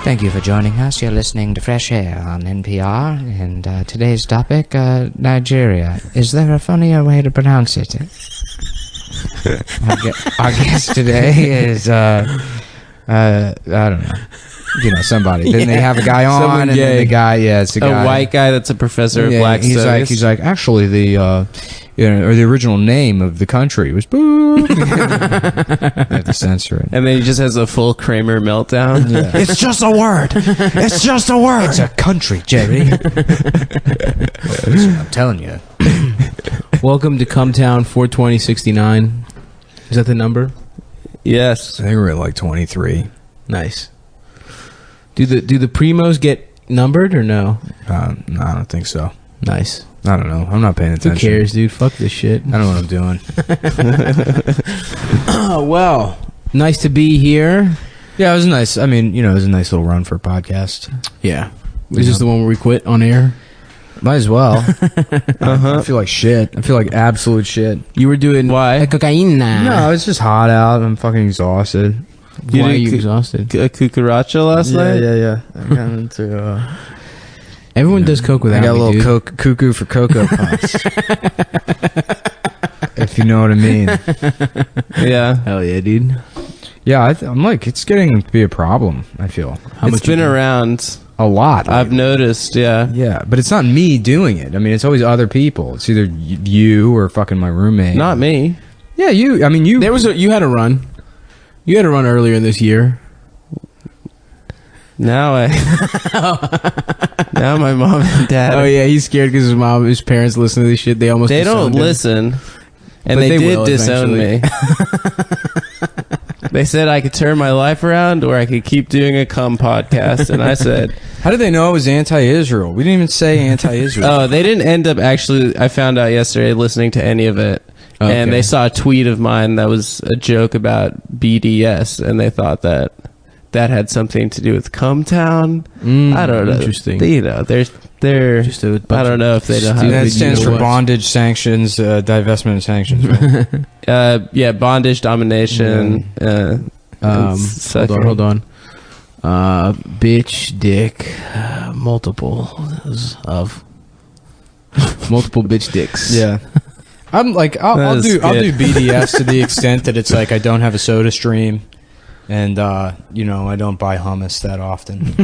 Thank you for joining us. You're listening to Fresh Air on NPR, and today's topic, Nigeria. Is there a funnier way to pronounce it? Our guest today is, I don't know. You know, somebody. Then they have a guy on, and then the guy, it's a guy. A white guy that's a professor of black studies. He's like, actually, or the original name of the country was boo. You have to censor it. And then he just has a full Kramer meltdown. Yeah. It's just a word. It's just a word. It's a country, Jerry. I'm telling you. Welcome to Cumtown 42069. Is that the number? Yes. I think we're at like 23. Nice. Do the primos get numbered or no? No, I don't think so. Nice. I don't know. I'm not paying attention. Who cares, dude? Fuck this shit. I don't know what I'm doing. Oh, well, nice to be here. Yeah, it was nice. I mean, it was a nice little run for a podcast. Yeah. Is this the one where we quit on air? Might as well. I feel like shit. I feel like absolute shit. You were doing Why? cocaine. No, it's just hot out. I'm fucking exhausted. Why are you exhausted? A cucaracha last night? Yeah. I got into... Everyone does coke without I got me, a little dude. cuckoo for Cocoa Puffs. If you know what I mean. Yeah. Hell yeah, dude. Yeah, I'm like, it's getting to be a problem, I feel. It's been around A lot. I've noticed, yeah. Yeah, but it's not me doing it. I mean, it's always other people. It's either you or fucking my roommate. Not me. Yeah, you. I mean, you. You had a run. You had a run earlier in this year. Now now my mom and dad. Oh yeah, he's scared because his parents listen to this shit. They They don't listen, and they did disown me. They said I could turn my life around, or I could keep doing a cum podcast, and I said, How did they know it was anti-Israel? We didn't even say anti-Israel. "Oh, they didn't end up actually." I found out yesterday listening to any of it. Okay. And they saw a tweet of mine that was a joke about BDS, and they thought that had something to do with Cumtown. I don't know. Interesting. They're Just a bunch I don't know if they know how That to stands for what? bondage, sanctions, divestment, and sanctions. Right? yeah, bondage, domination. Hold on. Bitch, dick, multiple bitch dicks. Yeah. I'm like, I'll do BDS to the extent that it's like I don't have a soda stream, and I don't buy hummus that often.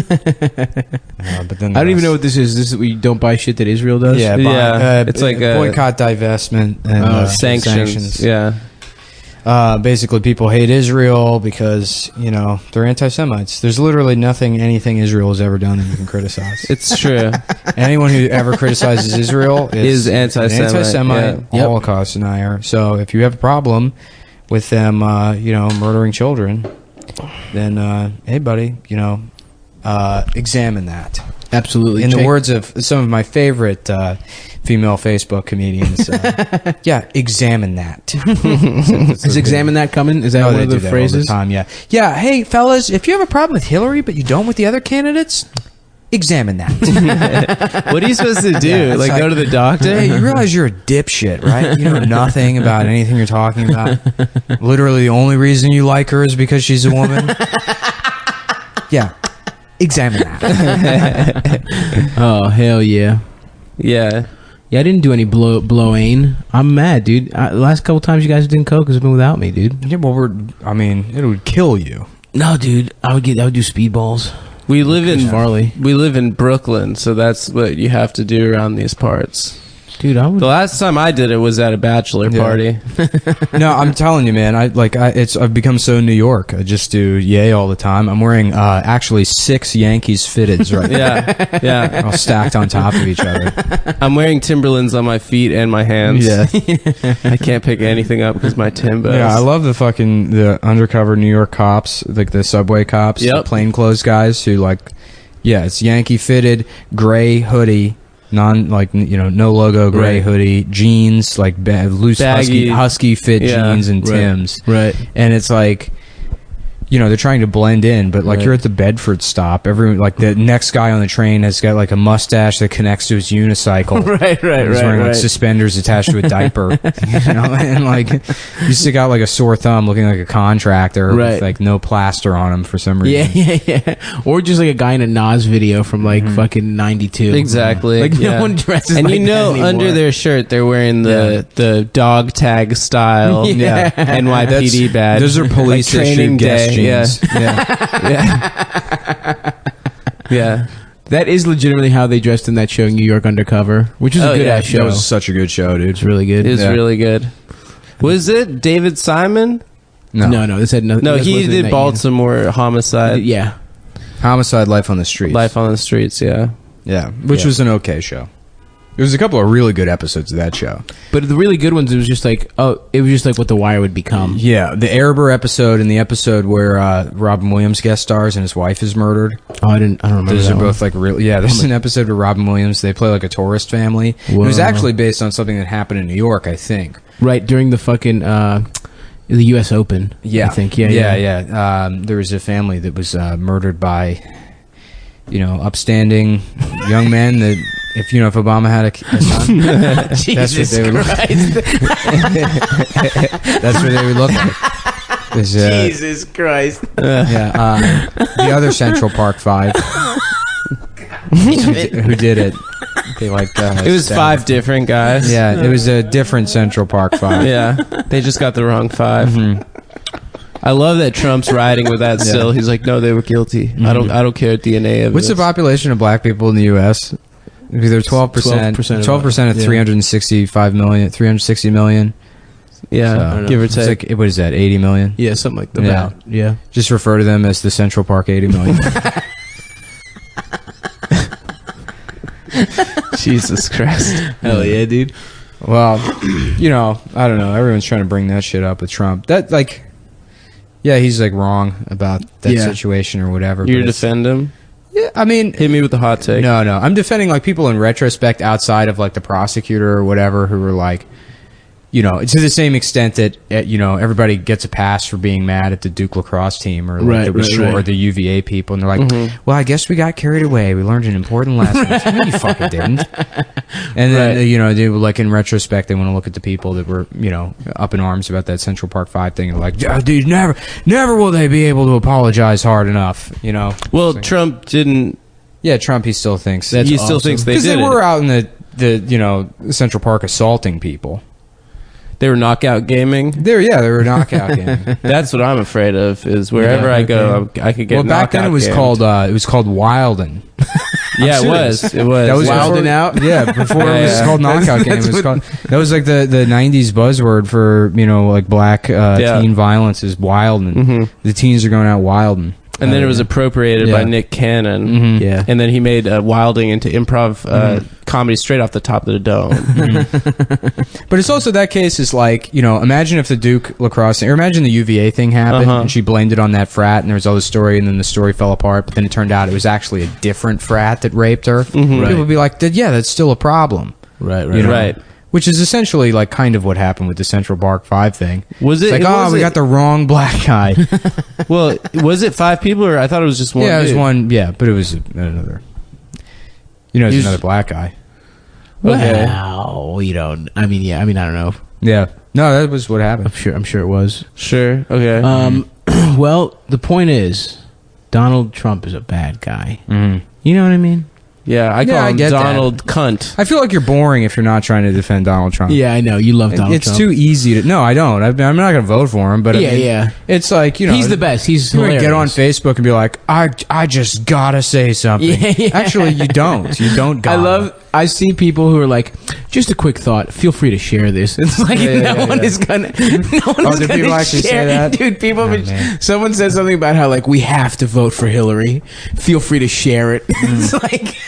But then I don't even know what this is. This is we don't buy shit that Israel does. Yeah, it's like a boycott, divestment, and sanctions. Yeah. Basically, people hate Israel because they're anti-Semites. There's literally anything Israel has ever done that you can criticize. It's true. Anyone who ever criticizes Israel is anti-Semite. Anti-Semite, yeah. Holocaust denier. So if you have a problem with them, murdering children, then hey, buddy, examine that. Absolutely. In the words of some of my favorite female Facebook comedians, examine that. Is examine that coming? Is that one of the phrases? All the time, yeah. Hey, fellas, if you have a problem with Hillary but you don't with the other candidates, examine that. What are you supposed to do? Yeah, like go to the doctor? Hey, you realize you're a dipshit, right? You know nothing about anything you're talking about. Literally, the only reason you like her is because she's a woman. Yeah. Examine that. Oh, hell yeah. Yeah. Yeah, I didn't do any blowing. I'm mad, dude. The last couple times you guys did coke has been without me, dude. Yeah, well, it would kill you. No, dude. I would do speedballs. We live Farley. in Brooklyn, so that's what you have to do around these parts. Dude, I would. The last time I did it was at a bachelor party. No, I'm telling you, man. I've become so New York. I just do yay all the time. I'm wearing actually 6 Yankees fitteds right now. Yeah. All stacked on top of each other. I'm wearing Timberlands on my feet and my hands. Yeah. I can't pick anything up because my Timbos. Yeah, I love the undercover New York cops, like the subway cops, the plainclothes guys who it's Yankee fitted, gray hoodie, no logo gray hoodie, jeans, like loose baggy, husky fit jeans and Timbs. Right. And it's like, they're trying to blend in, but like you're at the Bedford stop. Everyone, like the next guy on the train has got like a mustache that connects to his unicycle. Right. He's wearing like suspenders attached to a diaper, and like you stick out like a sore thumb, looking like a contractor with like no plaster on him for some reason. Yeah. Or just like a guy in a Nas video from like fucking 92. Exactly. Like no one dresses and like that anymore. under their shirt they're wearing the dog tag style NYPD badge. Those are police like training Guess day. jeans. Yeah. That is legitimately how they dressed in that show, New York Undercover, which is a good ass show. That was such a good show, dude. It's really good. It's really good. Was it David Simon? No. This had nothing. No, he did Baltimore Homicide. Yeah. Homicide, Life on the Streets. Life on the Streets, yeah. Yeah, which was an okay show. There was a couple of really good episodes of that show. But the really good ones, it was just like what The Wire would become. Yeah, the Erebor episode and the episode where Robin Williams guest stars and his wife is murdered. Oh, I don't remember. Those are both like real. Yeah, there's an episode where Robin Williams, they play like a tourist family. Whoa. It was actually based on something that happened in New York, I think. Right, during the fucking the U.S. Open. Yeah, I think. Yeah. There was a family that was murdered by, upstanding young men that. If Obama had a son, that's what they would look like. That's what they would look like. Jesus Christ. The other Central Park 5 who did it. They it was 5 different guys. Yeah, it was a different Central Park 5. Yeah, they just got the wrong 5. Mm-hmm. I love that Trump's riding with that still. He's like, no, they were guilty. I don't care DNA of What's the population of black people in the U.S.? Either 12%, 12% of 360 million. Yeah, so, give or take. Like, what is that, 80 million? Yeah, something like that. Yeah. Just refer to them as the Central Park 80 million. Jesus Christ. Hell yeah, dude. Well, I don't know. Everyone's trying to bring that shit up with Trump. That, like, yeah, he's, like, wrong about that situation or whatever. You defend him? Yeah, I mean... Hit me with the hot take. No. I'm defending, like, people in retrospect outside of, like, the prosecutor or whatever who were, like, to the same extent that, everybody gets a pass for being mad at the Duke lacrosse team or, like, or the UVA people. And they're like, well, I guess we got carried away. We learned an important lesson. No, you fucking didn't. And then, they were, like, in retrospect, they want to look at the people that were, up in arms about that Central Park 5 thing. And like, oh, dude, never will they be able to apologize hard enough, Well, like, Trump didn't... Yeah, Trump, he still thinks... He still thinks they did. Because they were out in the Central Park assaulting people. They were knockout gaming? They were knockout gaming. That's what I'm afraid of, is wherever I go, I could get knockout. Well, back then it was called Wilden. Yeah, it was. That was Wilden out? Yeah, before it was called knockout game. That was like the 90s buzzword for, like black teen violence is Wilden. Mm-hmm. The teens are going out Wilden. And then it was appropriated by Nick Cannon. Mm-hmm. Yeah. And then he made Wilding into improv comedy straight off the top of the dome. Mm-hmm. But it's also, that case is like, imagine if the Duke lacrosse, or imagine the UVA thing happened and she blamed it on that frat and there was all this story and then the story fell apart, but then it turned out it was actually a different frat that raped her. Mm-hmm. People would be like, yeah, that's still a problem. Right. Right. Which is essentially like kind of what happened with the Central Park 5 thing. Was it? It's like, we got the wrong black guy. Well, was it 5 people, or I thought it was just one? Yeah, it was one. Yeah, but it was another. It's another black guy. Okay. Wow, I mean, I don't know. Yeah, no, that was what happened. I'm sure it was. Sure. Okay. Well, the point is, Donald Trump is a bad guy. Mm-hmm. You know what I mean? Yeah, I call him Donald Cunt. I feel like you're boring if you're not trying to defend Donald Trump. Yeah, I know. You love Donald Trump. It's too easy to... No, I don't. I'm not going to vote for him, but... Yeah. It's like, he's the best. He's hilarious. Get on Facebook and be like, I just gotta say something. Yeah. Actually, you don't. You don't gotta. I see people who are like, just a quick thought, feel free to share this. It's like, no one is gonna people actually say that? Dude, someone said something about how, like, we have to vote for Hillary. Feel free to share it. It's like...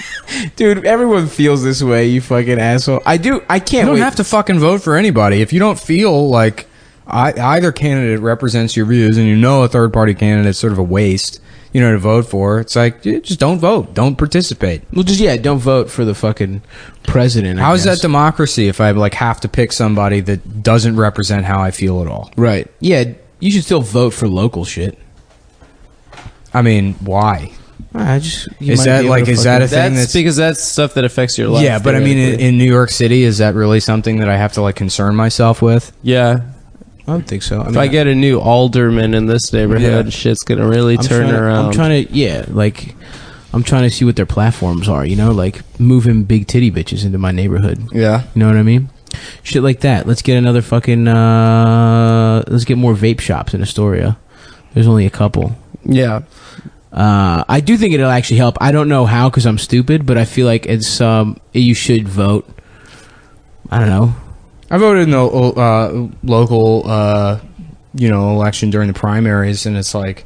Dude, everyone feels this way, you fucking asshole. I can't wait. You don't have to fucking vote for anybody. If you don't feel like either candidate represents your views and a third party candidate is sort of a waste, to vote for, it's like, just don't vote. Don't participate. Well, don't vote for the fucking president. How is that democracy if I have to pick somebody that doesn't represent how I feel at all? Right. Yeah, you should still vote for local shit. I mean, why? Is that a thing that's because that's stuff that affects your life? Yeah, but I mean, in New York City, is that really something that I have to like concern myself with? Yeah, I don't think so. If I get a new alderman in this neighborhood, shit's gonna really turn around. I'm trying to see what their platforms are. Like moving big titty bitches into my neighborhood. Yeah, you know what I mean. Shit like that. Let's get another fucking. Let's get more vape shops in Astoria. There's only a couple. Yeah. I do think it'll actually help. I don't know how because I'm stupid, but I feel like it's you should vote. I don't know. I voted in the local election during the primaries, and it's like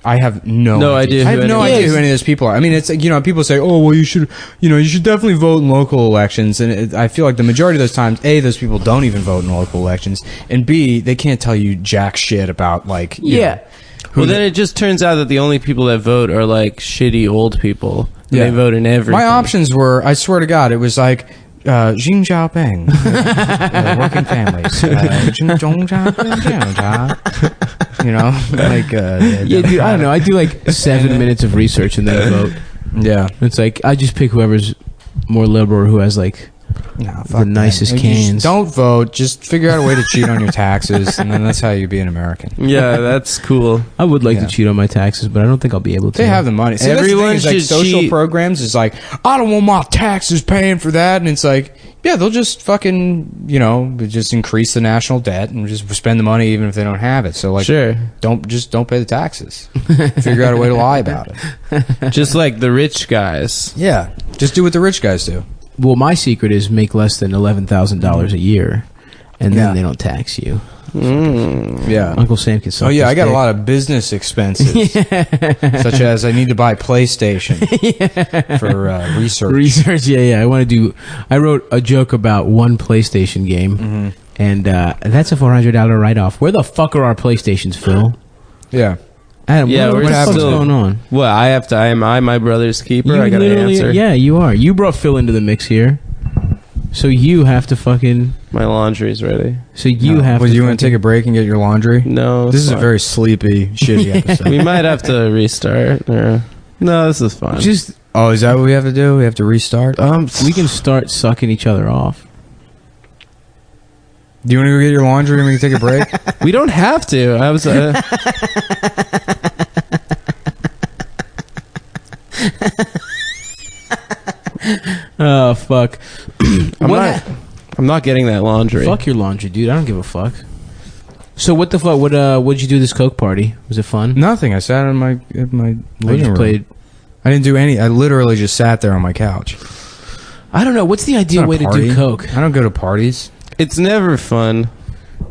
I have no idea. I have no idea who any of those people are. I mean, it's people say, oh well, you should definitely vote in local elections, and I feel like the majority of those times, A, those people don't even vote in local elections, and B, they can't tell you jack shit about like you know, well, then it just turns out that the only people that vote are like shitty old people. They vote in everything. My options were, I swear to God, it was like Xi Jinping, working families, dude, I don't know. I do like 7 minutes of research and then vote. Yeah, it's like I just pick whoever's more liberal, who has like the nicest cans. Don't vote. Just figure out a way to cheat on your taxes, and then that's how you be an American. Yeah, that's cool. I would like to cheat on my taxes, but I don't think I'll be able to. They have the money. See, everyone should like social programs is like, I don't want my taxes paying for that, and it's like, yeah, they'll just fucking just increase the national debt and just spend the money even if they don't have it. So like, sure, don't pay the taxes. Figure out a way to lie about it. Just like the rich guys. Yeah, just do what the rich guys do. Well, my secret is make less than $11,000 a year, and then they don't tax you. Yeah, Uncle Sam can suck. Oh yeah, I got a lot of business expenses, such as I need to buy PlayStation for research. Research, yeah. I wrote a joke about one PlayStation game, and that's a $400 write-off. Where the fuck are our PlayStations, Phil? Yeah. Adam, yeah, what the fuck's going on? Well, am I my brother's keeper? I gotta answer. Yeah, you are. You brought Phil into the mix here. So you have to fucking... My laundry's ready. So you have to... Well, you want to take a break and get your laundry? No. This is a very sleepy, shitty episode. We might have to restart. No, this is fine. Is that what we have to do? We have to restart? We can start sucking each other off. Do you want to go get your laundry and we can take a break? We don't have to. I was... Oh, fuck. I'm not getting that laundry. Fuck your laundry, dude. I don't give a fuck. So what the fuck? What'd you do this Coke party? Was it fun? Nothing. I sat in my living room. I didn't do any. I literally just sat there on my couch. I don't know. What's the ideal way to do Coke? I don't go to parties. It's never fun.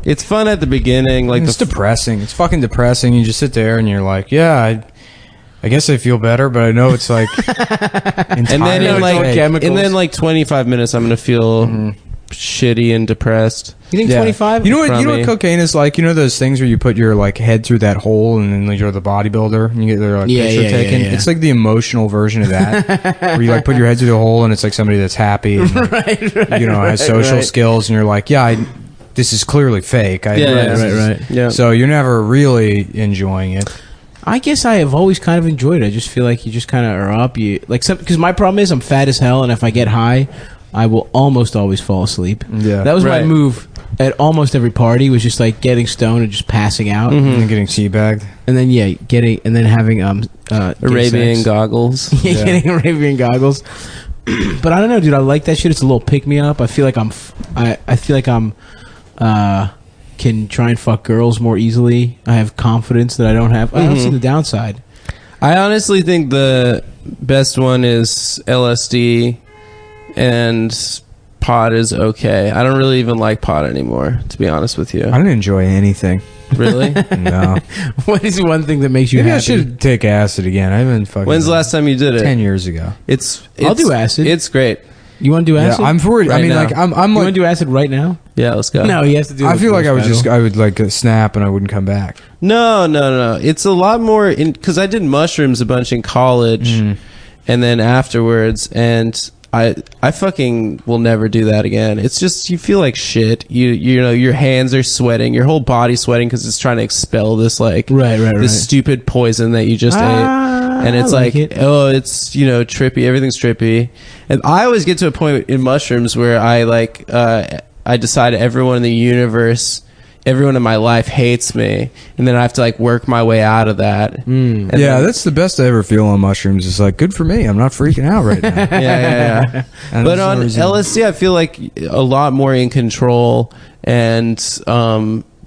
It's fun at the beginning. Like it's depressing. It's fucking depressing. You just sit there and you're like, yeah, I guess I feel better, but I know it's like and then like 25 minutes I'm gonna feel shitty and depressed. You think 25? You know what cocaine is like? You know those things where you put your like head through that hole and then like, you're the bodybuilder and you get their like picture taken? Yeah. It's like the emotional version of that. Where you like put your head through the hole and it's like somebody that's happy and has social skills and you're like, this is clearly fake. Right. Yeah. So you're never really enjoying it. I guess I have always kind of enjoyed it. I just feel like you just kind of are up. Because my problem is I'm fat as hell, and if I get high, I will almost always fall asleep. Yeah, that was my move at almost every party. Was just like getting stoned and just passing out and getting teabagged, and then having Arabian goggles. Getting Arabian goggles. But I don't know, dude. I like that shit. It's a little pick me up. I feel like I'm can try and fuck girls more easily. I have confidence that I don't have. I don't see the downside. I honestly think the best one is LSD, and pot is okay. I don't really even like pot anymore, to be honest with you. I don't enjoy anything. Really? No. What is one thing that makes you happy? I should take acid again. I haven't fucking... When's the last time you did it? 10 years ago. I'll do acid. It's great. You want to do acid? Yeah, I'm for it. Right now. I'm you like... want to do acid right now? Yeah, let's go. No, he has to do. I feel like I would like snap and I wouldn't come back. No. It's a lot more because I did mushrooms a bunch in college, and then afterwards, and I fucking will never do that again. It's just, you feel like shit. You know, your hands are sweating, your whole body's sweating because it's trying to expel this this stupid poison that you just ate. And it's it's, you know, trippy. Everything's trippy. And I always get to a point in mushrooms where I decide everyone in the universe, everyone in my life hates me, and then I have to like work my way out of that. That's the best I ever feel on mushrooms. It's like, good for me, I'm not freaking out right now. yeah. But on LSD I feel like a lot more in control and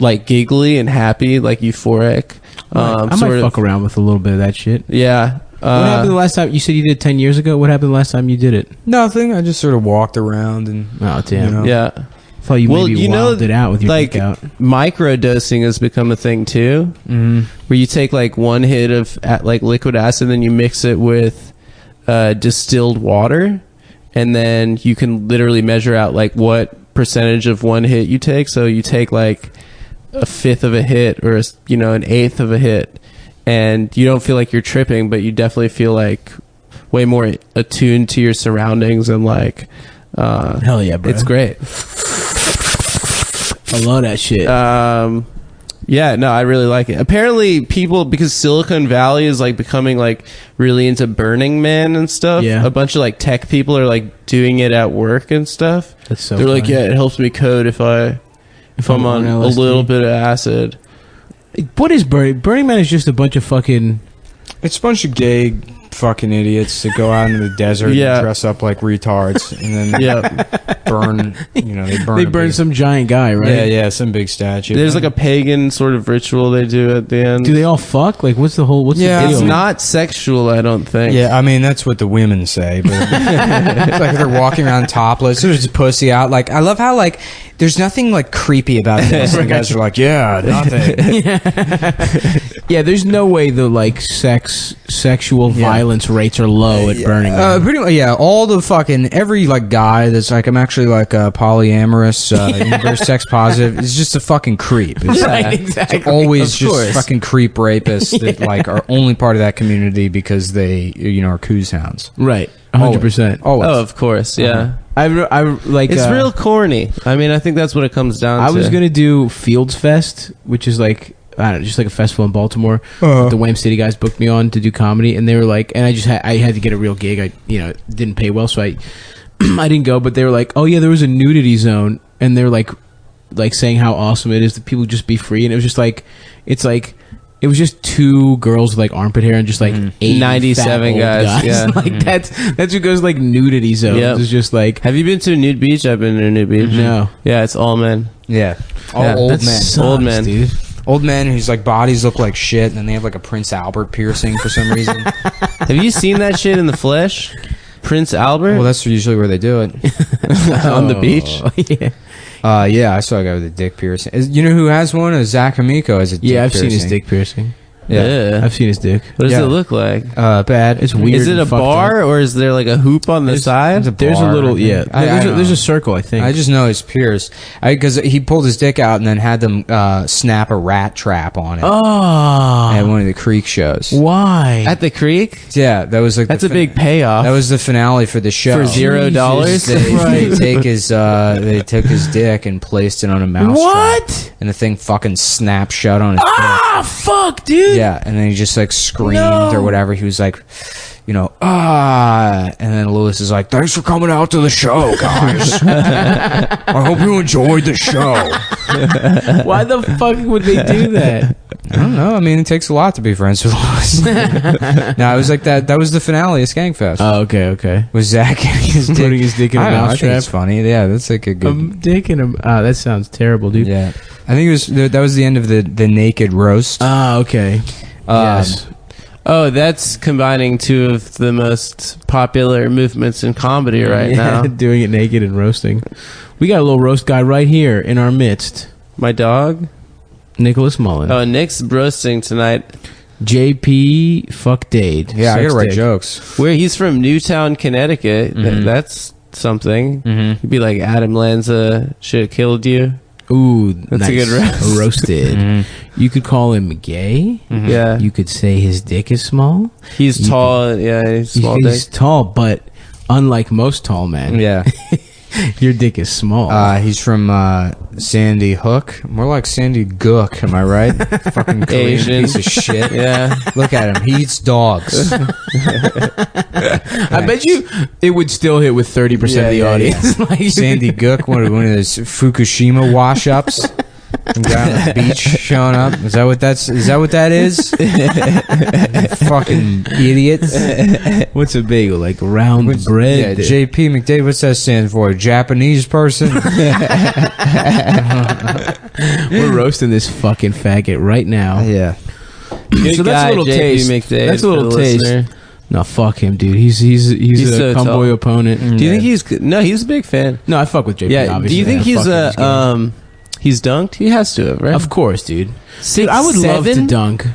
like giggly and happy, like euphoric. I might fuck around with a little bit of that shit. Yeah. What happened the last time? You said you did it 10 years ago. What happened the last time you did it? Nothing. I just sort of walked around and damn. You know. Yeah. I thought you maybe wilded it out with your dick out. Microdosing has become a thing too, where you take like one hit of like liquid acid, then you mix it with distilled water, and then you can literally measure out like what percentage of one hit you take. So you take like a fifth of a hit, or an eighth of a hit, and you don't feel like you're tripping, but you definitely feel like way more attuned to your surroundings, and like hell yeah, bro, it's great. I love that shit. Yeah, no, I really like it. Apparently people, because Silicon Valley is like becoming like really into Burning Man and stuff. Yeah. A bunch of like tech people are like doing it at work and stuff. That's so They're funny. like, yeah, it helps me code if I'm on a little bit of acid. What is Burning Man? Is just a bunch of fucking... It's a bunch of gay fucking idiots that go out into the desert and dress up like retards, and then burn. They burn some giant guy, right? Yeah, some big statue. There's like a pagan sort of ritual they do at the end. Do they all fuck? Like, what's the deal? It's not sexual, I don't think. Yeah, I mean that's what the women say, but it's like they're walking around topless. There's a pussy out. Like, I love how like there's nothing like creepy about this. And guys are like, yeah, nothing. Yeah, there's no way the like sexual violence rates are low at Burning Man. Pretty much, yeah. All the fucking every like guy that's like, I'm actually like a polyamorous, universe sex positive, is just a fucking creep. It's, Exactly. It's always just fucking creep rapists that like are only part of that community because they are coos hounds. Right. 100%. Oh, of course, yeah. I like it's real corny. I mean, I think that's what it comes down to. I was gonna do Fields Fest, which is like, I don't know, just like a festival in Baltimore. The Wham City guys booked me on to do comedy, and they were like, and I had to get a real gig. I didn't pay well, so I I didn't go. But they were like, oh yeah, there was a nudity zone, and they're like saying how awesome it is that people just be free, and it was just like, it's like. It was just two girls with like armpit hair and just like 97 guys. Yeah. Like that's what goes like nudity zones. Yep. It's just like, have you been to a nude beach? I've been to a nude beach. No. Yeah, it's all men. Yeah. All old men. Sucks, old men, dude. Old men whose like bodies look like shit, and then they have like a Prince Albert piercing for some reason. Have you seen that shit in the flesh? Prince Albert? Well, that's usually where they do it. On the beach? Yeah. Yeah, I saw a guy with a dick piercing. You know who has one? Zach Amico has a dick piercing. Yeah, I've seen his dick piercing. Yeah. I've seen his dick. What does it look like? Bad. It's weird. Is it a bar or is there like a hoop on the side? There's a little, there's a circle, I think. I just know it's pierced. Because he pulled his dick out and then had them snap a rat trap on it. Oh. At one of the Creek shows. Why? At the Creek? Yeah, that was like that's a big payoff. That was the finale for the show. For $0? They took his dick and placed it on a mouse trap, and the thing fucking snapped shut on his dick. Ah, fuck, dude. Yeah, and then he just like screamed or whatever. He was like, and then Lewis is like, thanks for coming out to the show, guys. I hope you enjoyed the show. Why the fuck would they do that? I don't know. I mean, it takes a lot to be friends with Lewis. No, it was like that. That was the finale of Skankfest. Oh, okay. Was Zach putting his dick in a mouse trap? It's funny. Yeah, that's like a good dick in a. That sounds terrible, dude. Yeah, I think that was the end of the naked roast. Ah, okay. Yes. Oh, that's combining two of the most popular movements in comedy right now. Doing it naked and roasting. We got a little roast guy right here in our midst. My dog? Nicholas Mullen. Oh, Nick's roasting tonight. JP fuck Dade. Yeah, I gotta write jokes. Where he's from Newtown, Connecticut. That's something. He'd be like, Adam Lanza should have killed you. Ooh, that's nice. a good roast. Roasted. You could call him gay. Yeah. You could say his dick is small. He's tall. Yeah, he's small. He's tall, but unlike most tall men, Yeah. your dick is small. He's from Sandy Hook. More like Sandy Gook, am I right? Fucking Korean Asian. piece of shit. Yeah. Look at him. He eats dogs. I bet you it would still hit with 30% of the audience. Yeah. Like, Sandy Gook, one of those Fukushima wash-ups. Some guy on the beach showing up. Is that what that is? Fucking idiots. what's a bagel? Like round bread? Yeah, JP McDade. What's that stand for? Japanese person? We're roasting this fucking faggot right now. Yeah. Good So that's guy, a little JP taste. McDade, That's a little for the taste. listener. No, fuck him, dude. He's a so cowboy tall. opponent. Do you think he's good? No, he's a big fan. No, I fuck with JP. Yeah. Obviously. Do you think I he's fuck with this guy. he's dunked? He has to have, right? Of course, dude. Dude, I would love to dunk.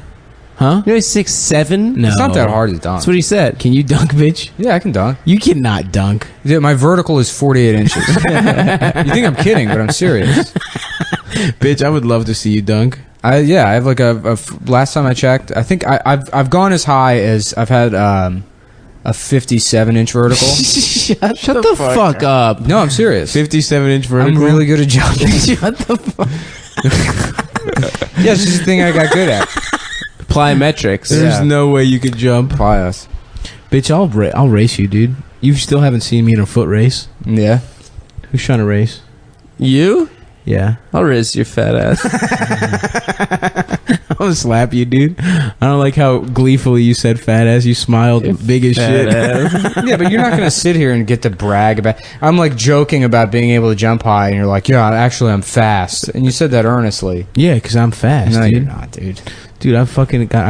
Huh? You know he's 6'7"? No. It's not that hard to dunk. That's what he said. Can you dunk, bitch? Yeah, I can dunk. You cannot dunk. Yeah, my vertical is 48 inches. You think I'm kidding, but I'm serious. Bitch, I would love to see you dunk. I have like last time I checked, I think I've gone as high as I've had a 57-inch vertical. Shut the fuck up. No, I'm serious. 57-inch vertical. I'm really good at jumping. Shut the fuck. Yeah, it's just a thing I got good at. Plyometrics. There's no way you could jump. Apply us. Bitch, I'll race you, dude. You still haven't seen me in a foot race. Yeah. Who's trying to race? You? Yeah. I'll raise your fat ass. I'm gonna slap you, dude. I don't like how gleefully you said fat ass. You smiled big as shit. Yeah, but you're not going to sit here and get to brag about... I'm like joking about being able to jump high, and you're like, yeah, actually I'm fast. And you said that earnestly. Yeah, because I'm fast, No, dude. you're not, dude. Dude, I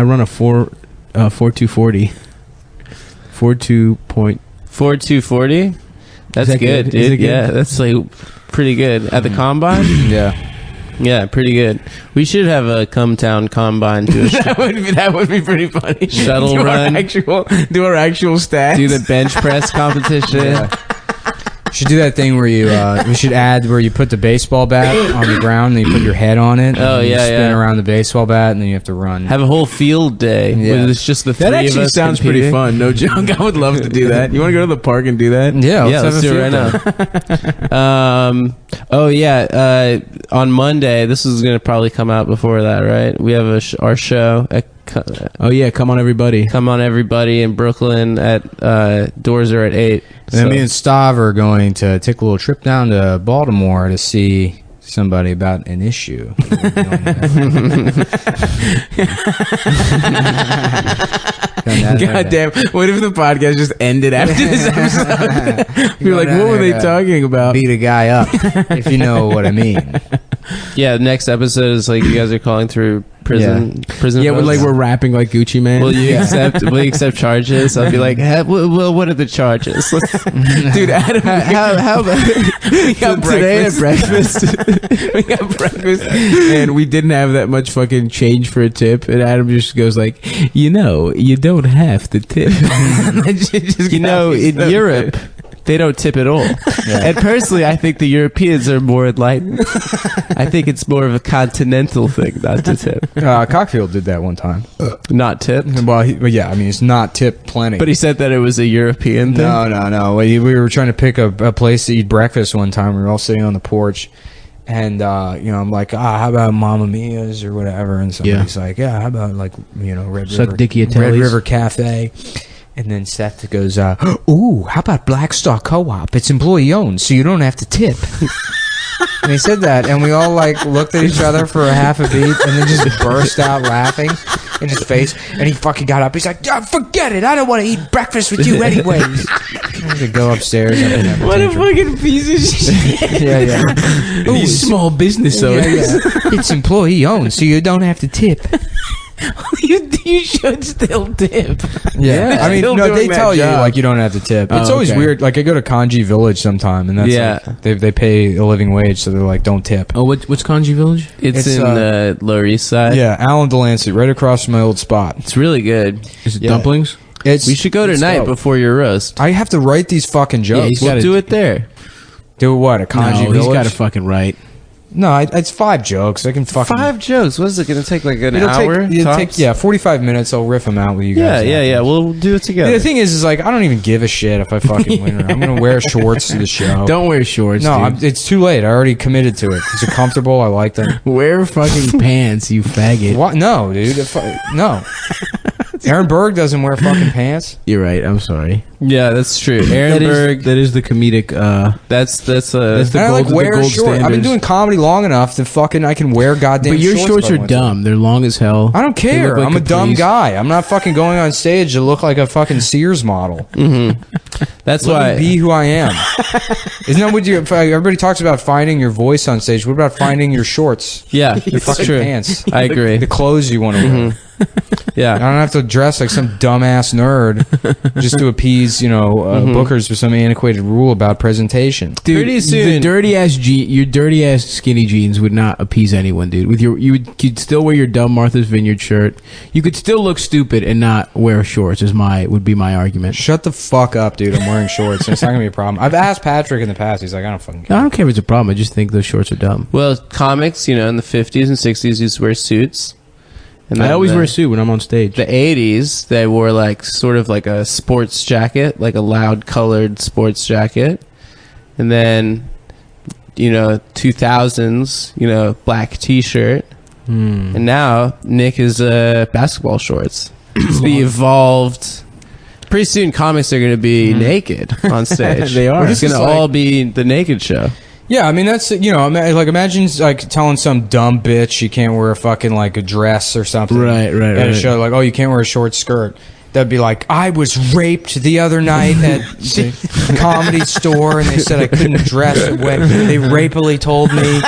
run a 4240. 4240? That's that good, good? Is it dude. good? Yeah, that's like pretty good. At the combine? Yeah. Yeah, pretty good. We should have a Cumtown combine to that would be pretty funny. Shuttle do run. Do our actual stats. do the bench press competition. Yeah. Should do that thing where you we should add where you put the baseball bat on the ground and you put your head on it. Oh, and you yeah, spin yeah. around the baseball bat and then you have to run. Have a whole field day. Yeah. Where it's just the three That of actually us sounds pretty competing. fun. No joke. I would love to do that. You want to go to the park and do that? Yeah, Yeah, have let's a do it field right day. now. Oh yeah. On Monday, this is gonna probably come out before that, right? We have our show at Oh yeah, come on everybody. Come On Everybody in Brooklyn at doors are at 8. And then me and Stav are going to take a little trip down to Baltimore to see somebody about an issue. God damn. What if the podcast just ended after this episode? You're like, what were they talking about? Beat a guy up, if you know what I mean. Yeah, the next episode is like you guys are calling through prison. Yeah, folks. we're rapping like Gucci Man. Will you accept charges? I'll be like, well, what are the charges? Dude, Adam, how about we got today at breakfast. We got breakfast, and we didn't have that much fucking change for a tip. And Adam just goes like, you don't have to tip. in Europe, they don't tip at all. Yeah. And personally, I think the Europeans are more enlightened. I think it's more of a continental thing not to tip. Cockfield did that one time. Not tip. Well, yeah, I mean, it's not tip plenty. But he said that it was a European thing. No. We were trying to pick a place to eat breakfast one time. We were all sitting on the porch. And, I'm like, how about Mamma Mia's or whatever? And somebody's like, yeah, how about, like, Red River Cafe? And then Seth goes, ooh, how about Black Star Co-op? It's employee-owned, so you don't have to tip. And he said that, and we all, like, looked at each other for a half a beat, and then just burst out laughing in his face. And he fucking got up. He's like, forget it. I don't want to eat breakfast with you anyways. I could go upstairs. What a fucking piece of shit. Yeah. Ooh, small business owners. Yeah. It's employee-owned, so you don't have to tip. You should still tip. Yeah, I mean, Still no, doing they that tell you job. like you don't have to tip. It's Oh, always okay. weird. Like I go to Kanji Village sometime, and that's like, they pay a living wage, so they're like, don't tip. Oh, what's Kanji Village? It's It's, in the Lower East Side. Yeah, Allen Delancey, right across from my old spot. It's really good. Is it Yeah. dumplings? We should go it's tonight dope. before your roast. I have to write these fucking jokes. he's We'll gotta do it there. Do what? A Kanji No, Village? he's got to fucking write. No, it's 5 jokes. I can fucking 5 jokes. What is it going to take? Like an hour? It'll take 45 minutes. I'll riff them out with you guys. Yeah. We'll do it together. The thing is like I don't even give a shit if I fucking win. I'm gonna wear shorts to the show. Don't wear shorts. No, it's too late. I already committed to it. They're comfortable. I like them. Wear fucking pants, you faggot. What? No, dude. No. Aaron Berg doesn't wear fucking pants. You're right. I'm sorry. Yeah, that's true. Aaron Berg. That is the comedic. That's the I gold, like wear the gold shorts. I've been doing comedy long enough to fucking I can wear goddamn. But your shorts are dumb. They're long as hell. I don't care. Like I'm a dumb guy. I'm not fucking going on stage to look like a fucking Sears model. Mm-hmm. That's why. Be who I am. Isn't that what you? Everybody talks about finding your voice on stage. What about finding your shorts? Yeah, your fucking true. pants. I agree. The clothes you want to wear. Yeah, I don't have to dress like some dumbass nerd just to appease, bookers with some antiquated rule about presentation. Dude, pretty soon, your dirty ass skinny jeans would not appease anyone, dude. You'd still wear your dumb Martha's Vineyard shirt. You could still look stupid and not wear shorts. Would be my argument. Shut the fuck up, dude. I'm wearing shorts. And it's not gonna be a problem. I've asked Patrick in the past. He's like, I don't fucking care. I don't care if it's a problem. I just think those shorts are dumb. Well, comics, in the 50s and 60s used to wear suits. And I always wear a suit when I'm on stage. The 80s, they wore like sort of like a sports jacket, like a loud colored sports jacket. And then, 2000s, black t-shirt. And now Nick is basketball shorts. It's be evolved. Pretty soon comics are going to be naked on stage. They are. It's going to all be the naked show. Yeah, I mean that's imagine like telling some dumb bitch she can't wear a fucking like a dress or something. Right. At a show like, oh, you can't wear a short skirt. That'd be like, I was raped the other night at the Comedy Store, and they said I couldn't dress. They rapily told me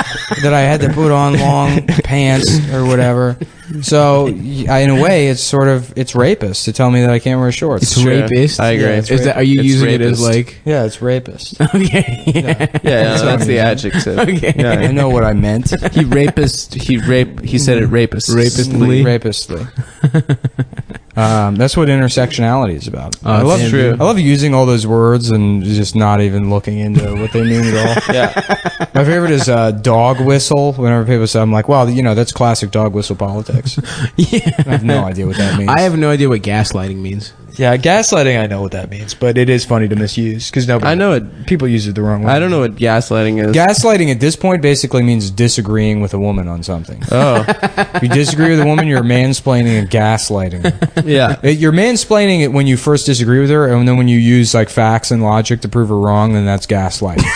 that I had to put on long pants or whatever. So, in a way, it's rapist to tell me that I can't wear shorts. It's rapist. I agree. Yeah, are you using rapist. it as like? Yeah, it's rapist. Okay. Yeah, that's the adjective. Okay. Yeah, I know what I meant. He said it rapist. Rapistly. That's what intersectionality is about. I love using all those words and just not even looking into what they mean at all. Yeah. My favorite is dog whistle. Whenever people say, I'm like, wow, that's classic dog whistle politics. Yeah. I have no idea what that means. I have no idea what gaslighting means. Yeah, gaslighting, I know what that means, but it is funny to misuse because I know it. People use it the wrong way. I don't know what gaslighting is. Gaslighting at this point basically means disagreeing with a woman on something. Oh. If you disagree with a woman, you're mansplaining and gaslighting her. Yeah. You're mansplaining it when you first disagree with her, and then when you use like facts and logic to prove her wrong, then that's gaslighting.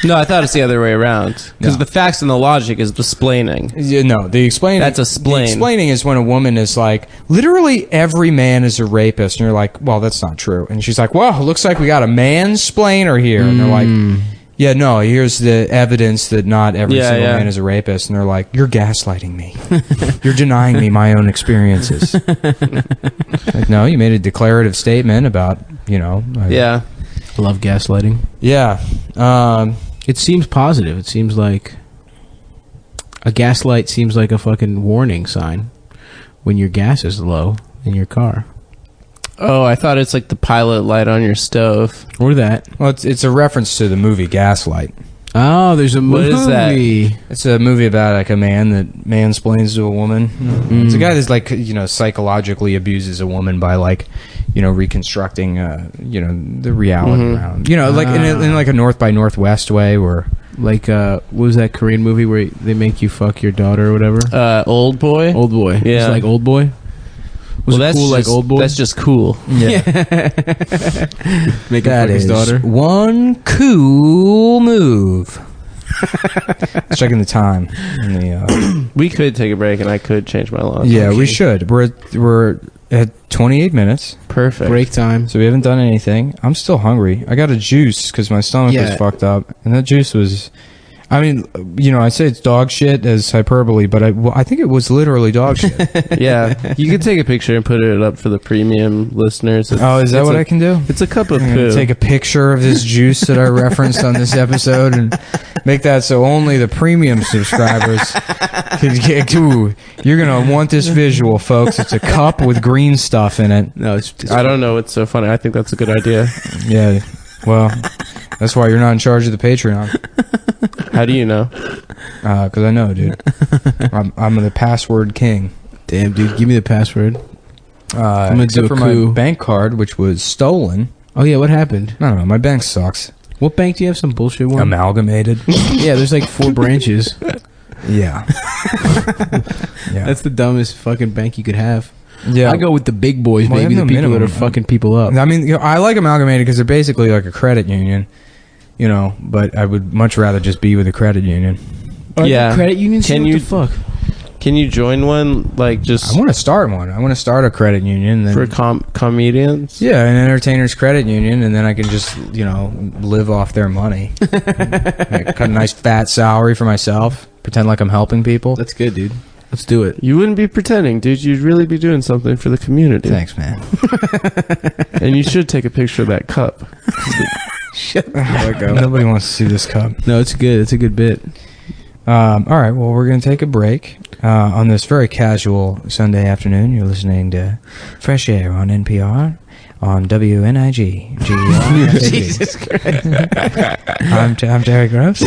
No, I thought it's the other way around. Because the facts and the logic is the splaining. Yeah, no, the explaining. That's a splain. The explaining is when a woman is like, literally every man is a rapist, and you're like, well, that's not true. And she's like, well, it looks like we got a mansplainer here. And they're like, yeah, no, here's the evidence that not every single man is a rapist. And they're like, you're gaslighting me. You're denying me my own experiences. Like, no, you made a declarative statement about, Yeah. I love gaslighting. Yeah. It seems positive. It seems like a gaslight seems like a fucking warning sign when your gas is low in your car. Oh, I thought it's like the pilot light on your stove. Or that. Well, it's a reference to the movie Gaslight. Oh, there's a movie. What is that? It's a movie about like a man that mansplains to a woman. It's a guy that's like, psychologically abuses a woman by like, reconstructing, the reality around, like in like a North by Northwest way where like, what was that Korean movie where they make you fuck your daughter or whatever? Old Boy? Old Boy. Yeah. It's like Old Boy? Was it cool like Old Boy? That's just cool. Yeah. Make that his daughter. One cool move. Checking the time. We could take a break and I could change my lawn. Yeah, we should. We're at 28 minutes. Perfect. Break time. So we haven't done anything. I'm still hungry. I got a juice because my stomach was fucked up. And that juice was... I mean, I say it's dog shit as hyperbole, but I think it was literally dog shit. Yeah. You could take a picture and put it up for the premium listeners. Is that what I can do? It's a cup of I'm poo. going to take a picture of this juice that I referenced on this episode and make that so only the premium subscribers can get. Ooh, you're going to want this visual, folks. It's a cup with green stuff in it. No, I don't know what's so funny. I think that's a good idea. Yeah. Well, that's why you're not in charge of the Patreon. How do you know? Because I know, dude. I'm the password king. Damn, dude, give me the password. I'm gonna do it for my bank card, which was stolen. Oh yeah, what happened? I don't know. My bank sucks. What bank do you have? Some bullshit one? Amalgamated. Yeah, there's like 4 branches. Yeah. Yeah. That's the dumbest fucking bank you could have. Yeah. I go with the big boys, baby. The people that are fucking people up. I mean, I like Amalgamated because they're basically like a credit union, but I would much rather just be with a credit union. Yeah. Credit union? What the fuck? Can you join one, like, just... I want to start one. I want to start a credit union. Then, for comedians? Yeah, an entertainers credit union, and then I can just, live off their money. Cut a nice fat salary for myself. Pretend like I'm helping people. That's good, dude. Let's do it. You wouldn't be pretending, dude. You'd really be doing something for the community. Thanks, man. And you should take a picture of that cup. Shut the fuck up. Nobody wants to see this cup. No, it's good. It's a good bit. All right, well, we're going to take a break. On this very casual Sunday afternoon, you're listening to Fresh Air on NPR on WNIG. Jesus Christ. I'm Terry Gross.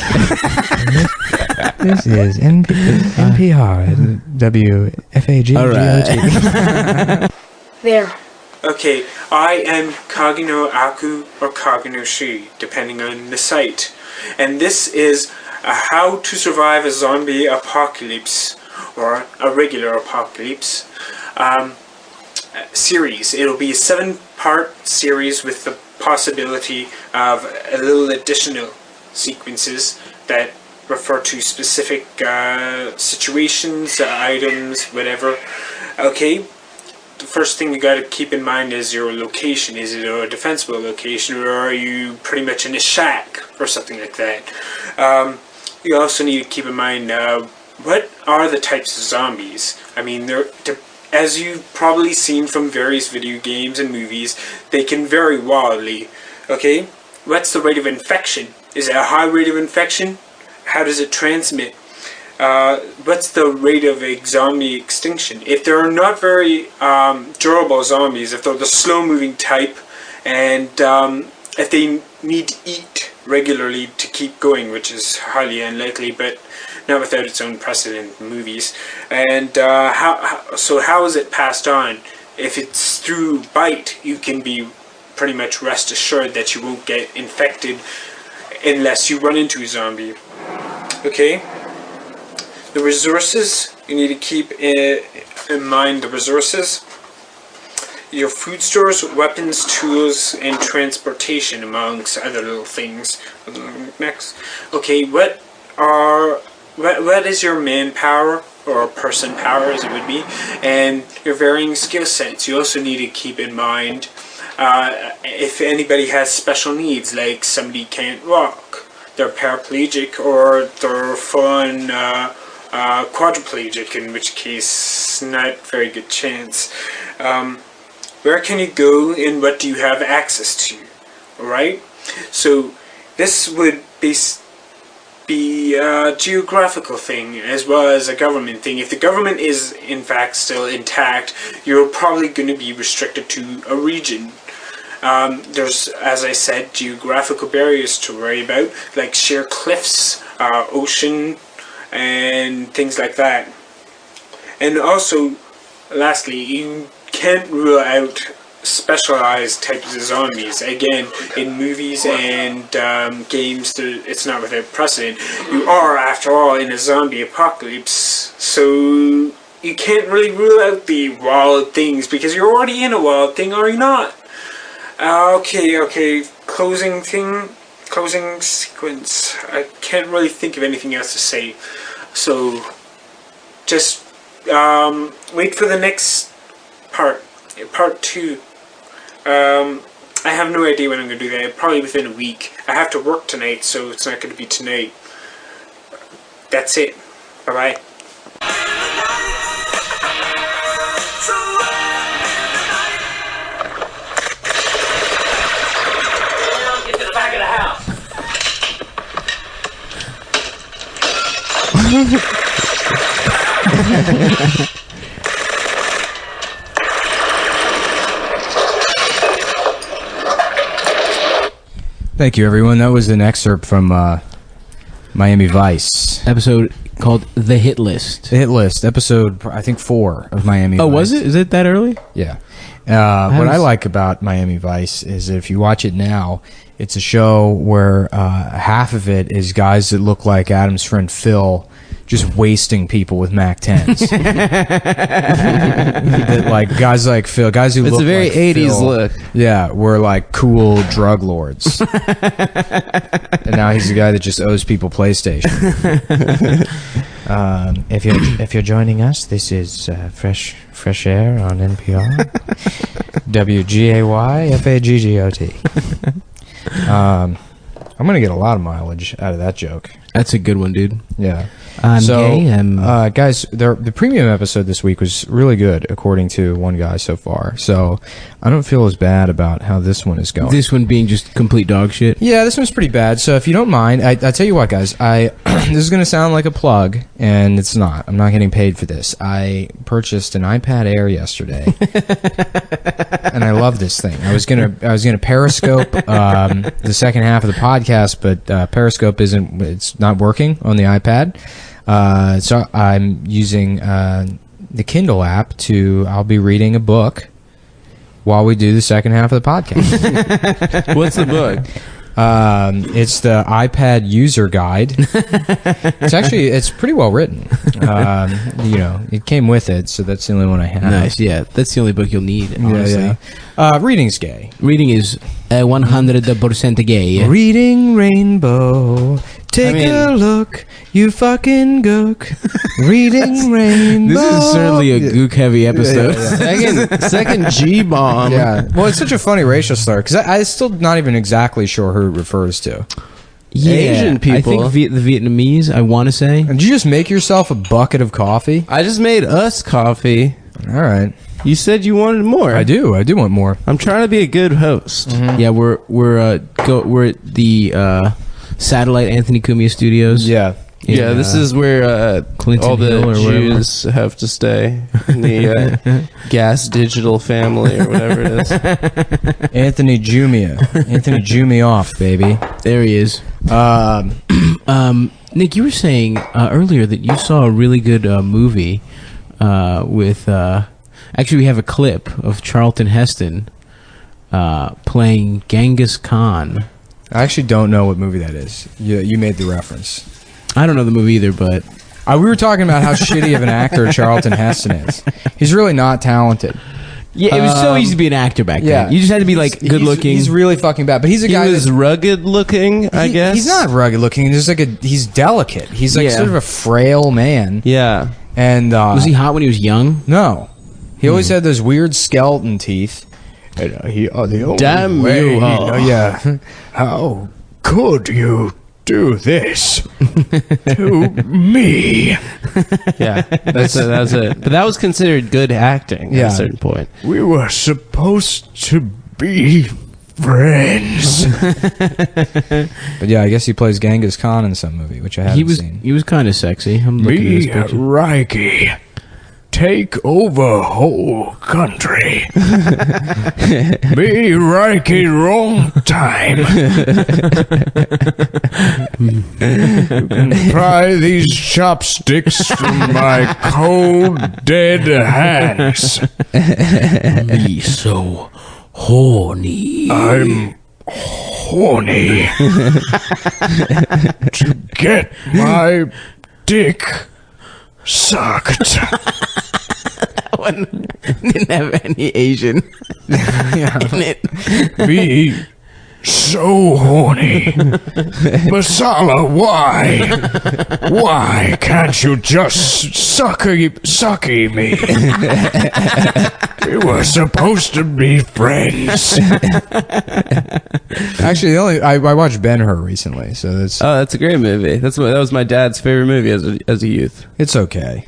This is NPR, WFAG. All right. There. Okay, I am Kagino Aku or Kagino Shi, depending on the site. And this is a How to Survive a Zombie Apocalypse, or a regular apocalypse, series. It'll be a 7-part series with the possibility of a little additional sequences that refer to specific situations, items, whatever. Okay, the first thing you gotta keep in mind is your location. Is it a defensible location, or are you pretty much in a shack or something like that? You also need to keep in mind what are the types of zombies. I mean, as you've probably seen from various video games and movies, they can vary wildly. Okay, what's the rate of infection? Is it a high rate of infection? How does it transmit? What's the rate of a zombie extinction? If they're not very durable zombies, if they're the slow-moving type, and if they need to eat regularly to keep going, which is highly unlikely, but not without its own precedent in movies. And how is it passed on? If it's through bite, you can be pretty much rest assured that you won't get infected unless you run into a zombie. Okay? The resources, you need to keep in mind the resources. Your food stores, weapons, tools, and transportation, amongst other little things. Next. Okay, what is your manpower, or person power as it would be, and your varying skill sets. You also need to keep in mind if anybody has special needs, like somebody can't walk, they're paraplegic, or they're full-on quadriplegic, in which case, not very good chance. Where can you go, and what do you have access to? Alright? So, this would be a geographical thing as well as a government thing. If the government is in fact still intact, you're probably going to be restricted to a region. There's, as I said, geographical barriers to worry about, like sheer cliffs, ocean, and things like that. And also, lastly, you can't rule out specialized types of zombies. Again, in movies and games, it's not without precedent. You are, after all, in a zombie apocalypse, so you can't really rule out the wild things, because you're already in a wild thing, are you not? Okay, closing sequence. I can't really think of anything else to say, so just wait for the next part 2. I have no idea when I'm going to do that. Probably within a week. I have to work tonight, so it's not going to be tonight. That's it. Bye-bye. Get to the back of the house. Thank you, everyone. That was an excerpt from Miami Vice. Episode called The Hit List. The Hit List, episode, I think 4 of Miami Vice. Oh, was it? Is it that early? Yeah. What I like about Miami Vice is if you watch it now, it's a show where half of it is guys that look like Adam's friend Phil just wasting people with Mac 10s. Like guys like Phil, guys who it's look a very like 80s Phil, look. Yeah, were like cool drug lords. And now he's the guy that just owes people PlayStation. If you're joining us, this is fresh air on NPR. WGAYFAGGOT. I'm gonna get a lot of mileage out of that joke. That's a good one, dude. Yeah. I'm gay. Guys, the premium episode this week was really good, according to one guy so far. So I don't feel as bad about how this one is going. This one being just complete dog shit. Yeah, this one's pretty bad. So if you don't mind, I tell you what, guys, this is going to sound like a plug, and it's not. I'm not getting paid for this. I purchased an iPad Air yesterday, and I love this thing. I was gonna Periscope the second half of the podcast, but Periscope it's not working on the iPad. So I'm using the Kindle app I'll be reading a book while we do the second half of the podcast. What's the book? It's the iPad user guide. It's pretty well written. It came with it, so that's the only one I have. Nice, yeah. That's the only book you'll need, honestly. Yeah. Reading's gay. Reading is 100% gay. Reading Rainbow. Take a look, you fucking gook. Reading Rainbow. This is certainly a gook-heavy episode. Second G-bomb. Yeah. Well, it's such a funny racial slur, because I'm still not even exactly sure who it refers to. Yeah, Asian people. I think the Vietnamese, I want to say. Did you just make yourself a bucket of coffee? I just made us coffee. All right. You said you wanted more. I do want more. I'm trying to be a good host. Mm-hmm. Yeah, we're at the satellite Anthony Cumia Studios. Yeah. Yeah, this is where Clinton all the Hill or Jews have to stay in the Gas Digital family or whatever it is. Anthony Jumia. Anthony Jumia off, baby. There he is. Nick, you were saying earlier that you saw a really good movie with... actually, we have a clip of Charlton Heston playing Genghis Khan. I actually don't know what movie that is. You made the reference. I don't know the movie either, but... we were talking about how shitty of an actor Charlton Heston is. He's really not talented. Yeah, it was so easy to be an actor back then. You just had to be, like, good-looking. He's really fucking bad. But he's a guy He was rugged-looking, I guess? He's not rugged-looking. He's delicate. He's, like, sort of a frail man. Yeah. And was he hot when he was young? No. He always had those weird skeleton teeth. And, Damn you. Yeah. How could you do this to me? Yeah, that's it. But that was considered good acting at a certain point. We were supposed to be friends. But yeah, I guess he plays Genghis Khan in some movie, which I haven't seen. He was kind of sexy. I'm looking at his picture. Reiki. Take over whole country. Me Reiki wrong time. You can pry these chopsticks from my cold dead hands. Me so horny. I'm horny to get my dick sucked. That one didn't have any Asian in it. Be so horny. Masala, why? Why can't you just sucky me? We were supposed to be friends. Actually, I watched Ben-Hur recently, so that's a great movie. That was my dad's favorite movie as a youth. It's okay.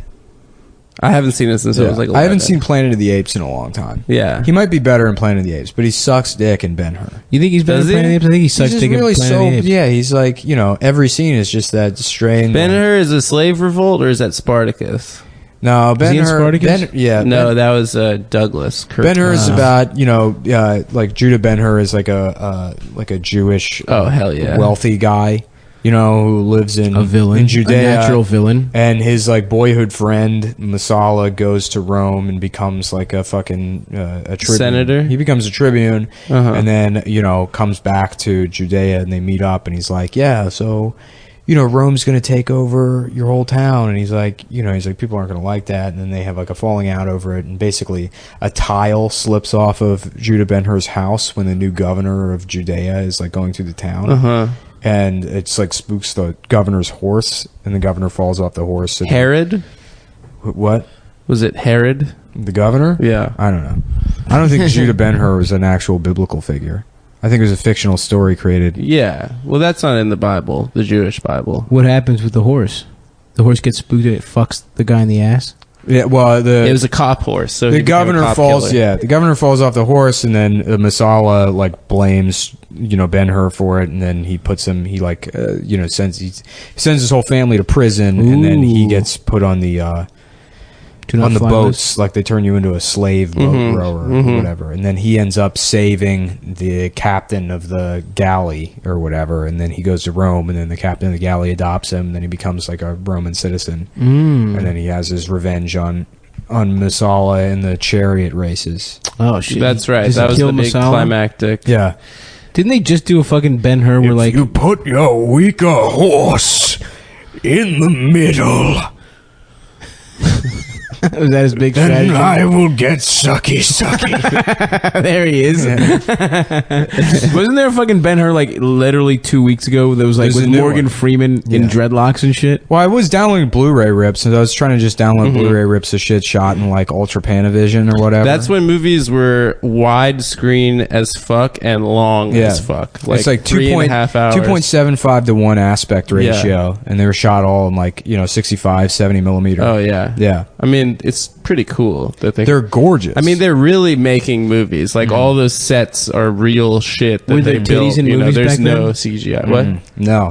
I haven't seen it since I was like 11. I haven't seen Planet of the Apes in a long time. Yeah. He might be better in Planet of the Apes, but he sucks dick in Ben-Hur. You think he's better in Planet of the Apes? I think he sucks dick in Planet of the Apes. Yeah, he's like, every scene is just that strain. Ben-Hur is a slave revolt, or is that Spartacus? No, Ben-Hur. No, that was Douglas. Ben-Hur is about like Judah Ben-Hur is like a Jewish hell yeah wealthy guy who lives in a villain, in Judea, a natural villain, and his like boyhood friend Masala goes to Rome and becomes like a fucking a tribune. Senator. He becomes a tribune, and then comes back to Judea, and they meet up, and he's like, yeah, so Rome's going to take over your whole town, and he's like people aren't going to like that, and then they have like a falling out over it, and basically a tile slips off of Judah Ben-Hur's house when the new governor of Judea is like going through the town. And it's like spooks the governor's horse, and the governor falls off the horse. Herod? What? Was it Herod? The governor? Yeah. I don't know. I don't think Judah Ben-Hur was an actual biblical figure. I think it was a fictional story created. Yeah. Well, that's not in the Bible, the Jewish Bible. What happens with the horse? The horse gets spooked and it fucks the guy in the ass? Yeah, well, it was a cop horse. So the governor falls. Killer. Yeah, the governor falls off the horse, and then Masala like blames Ben-Hur for it, and then he puts him. He sends his whole family to prison, and then he gets put on the boats. Like they turn you into a slave boat rower or whatever, and then he ends up saving the captain of the galley or whatever, and then he goes to Rome, and then the captain of the galley adopts him, and then he becomes like a Roman citizen, and then he has his revenge on Masala in the chariot races. Oh shit, that's right. That was the big climactic. Yeah, didn't they just do a fucking Ben-Hur where like you put your weaker horse in the middle? Was that his big strategy? Then I will get sucky. There he is. Yeah. Wasn't there a fucking Ben-Hur like literally 2 weeks ago that was like with Morgan Freeman in dreadlocks and shit? Well, I was downloading Blu-ray rips, and I was trying to just download Blu-ray rips of shit shot in like Ultra Panavision or whatever. That's when movies were widescreen as fuck and long as fuck. Like it's like 3.5 hours. 2.75 to 1 aspect ratio, and they were shot all in like 65, 70 millimeter. Oh yeah, yeah. I mean, it's pretty cool that they're gorgeous. I mean, they're really making movies. Like all those sets are real shit that they built. In movies there's back no then? CGI. What?